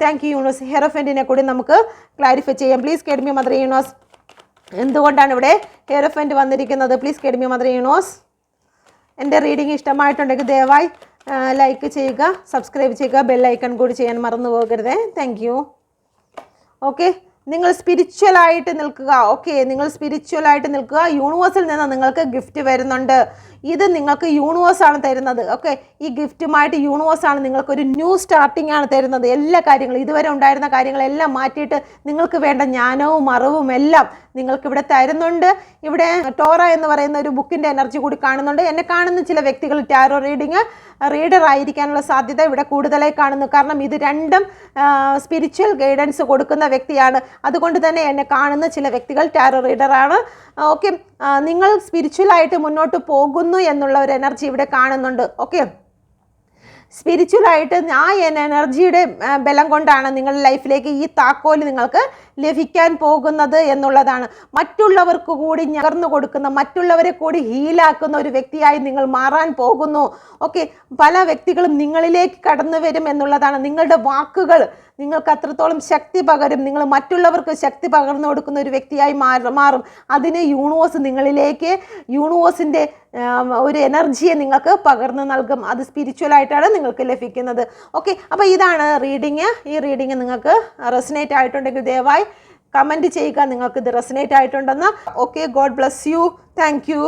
thank you universe. ഹെയറോഫൻറ്റിനെ കൂടി നമുക്ക് ക്ലാരിഫൈ ചെയ്യാം. Please guide me mother universe. എന്തുകൊണ്ടാണ് ഇവിടെ ഹെയറോഫൻറ്റ് വന്നിരിക്കുന്നത്? Please guide me mother universe. എൻ്റെ റീഡിങ് ഇഷ്ടമായിട്ടുണ്ടെങ്കിൽ ദയവായി ലൈക്ക് ചെയ്യുക, സബ്സ്ക്രൈബ് ചെയ്യുക, ബെല്ലൈക്കൺ കൂടി ചെയ്യാൻ മറന്നു പോകരുതേ. Thank you. ഓക്കെ, നിങ്ങൾ സ്പിരിച്വലായിട്ട് നിൽക്കുക. ഓക്കെ, നിങ്ങൾ സ്പിരിച്വലായിട്ട് നിൽക്കുക. യൂണിവേഴ്സിൽ നിന്ന് നിങ്ങൾക്ക് ഗിഫ്റ്റ് വരുന്നുണ്ട്. ഇത് നിങ്ങൾക്ക് യൂണിവേഴ്സാണ് തരുന്നത്. ഓക്കെ, ഈ ഗിഫ്റ്റുമായിട്ട് യൂണിവേഴ്സാണ് നിങ്ങൾക്കൊരു ന്യൂ സ്റ്റാർട്ടിംഗ് ആണ് തരുന്നത്. എല്ലാ കാര്യങ്ങളും, ഇതുവരെ ഉണ്ടായിരുന്ന കാര്യങ്ങളെല്ലാം മാറ്റിയിട്ട് നിങ്ങൾക്ക് വേണ്ട ജ്ഞാനവും അറിവും എല്ലാം നിങ്ങൾക്കിവിടെ തരുന്നുണ്ട്. ഇവിടെ ടോറ എന്ന് പറയുന്ന ഒരു ബുക്കിൻ്റെ എനർജി കൂടി കാണുന്നുണ്ട്. എന്നെ കാണുന്ന ചില വ്യക്തികൾ ടാരോ റീഡർ ആയിരിക്കാനുള്ള സാധ്യത ഇവിടെ കൂടുതലായി കാണുന്നു. കാരണം ഇത് രണ്ടും സ്പിരിച്വൽ ഗൈഡൻസ് കൊടുക്കുന്ന വ്യക്തിയാണ്. അതുകൊണ്ട് തന്നെ എന്നെ കാണുന്ന ചില വ്യക്തികൾ ടാരോ റീഡറാണ്. ഓക്കെ, നിങ്ങൾ സ്പിരിച്വലായിട്ട് മുന്നോട്ട് പോകുന്നു എന്നുള്ള ഒരു എനർജി ഇവിടെ കാണുന്നുണ്ട്. ഓക്കെ, സ്പിരിച്വലായിട്ട് ആ എനർജിയുടെ ബലം കൊണ്ടാണ് നിങ്ങളുടെ ലൈഫിലേക്ക് ഈ താക്കോൽ നിങ്ങൾക്ക് ലഭിക്കാൻ പോകുന്നത് എന്നുള്ളതാണ്. മറ്റുള്ളവർക്ക് കൂടി ഞകർന്നു കൊടുക്കുന്ന, മറ്റുള്ളവരെ കൂടി ഹീലാക്കുന്ന ഒരു വ്യക്തിയായി നിങ്ങൾ മാറാൻ പോകുന്നു. ഓക്കെ, പല വ്യക്തികളും നിങ്ങളിലേക്ക് കടന്നു വരും എന്നുള്ളതാണ്. നിങ്ങളുടെ വാക്കുകൾ നിങ്ങൾക്ക് അത്രത്തോളം ശക്തി പകരും. നിങ്ങൾ മറ്റുള്ളവർക്ക് ശക്തി പകർന്നു കൊടുക്കുന്ന ഒരു വ്യക്തിയായി മാറും. അതിന് യൂണിവേഴ്സ് നിങ്ങളിലേക്ക് യൂണിവേഴ്സിൻ്റെ ഒരു എനർജിയെ നിങ്ങൾക്ക് പകർന്നു നൽകും. അത് സ്പിരിച്വലായിട്ടാണ് നിങ്ങൾക്ക് ലഭിക്കുന്നത്. ഓക്കെ, അപ്പോൾ ഇതാണ് റീഡിങ്. ഈ റീഡിങ് നിങ്ങൾക്ക് റെസനേറ്റ് ആയിട്ടുണ്ടെങ്കിൽ ദയവായി കമൻറ്റ് ചെയ്യുക, നിങ്ങൾക്ക് ഇത് റെസനേറ്റ് ആയിട്ടുണ്ടെന്ന്. Okay, God bless you. Thank U.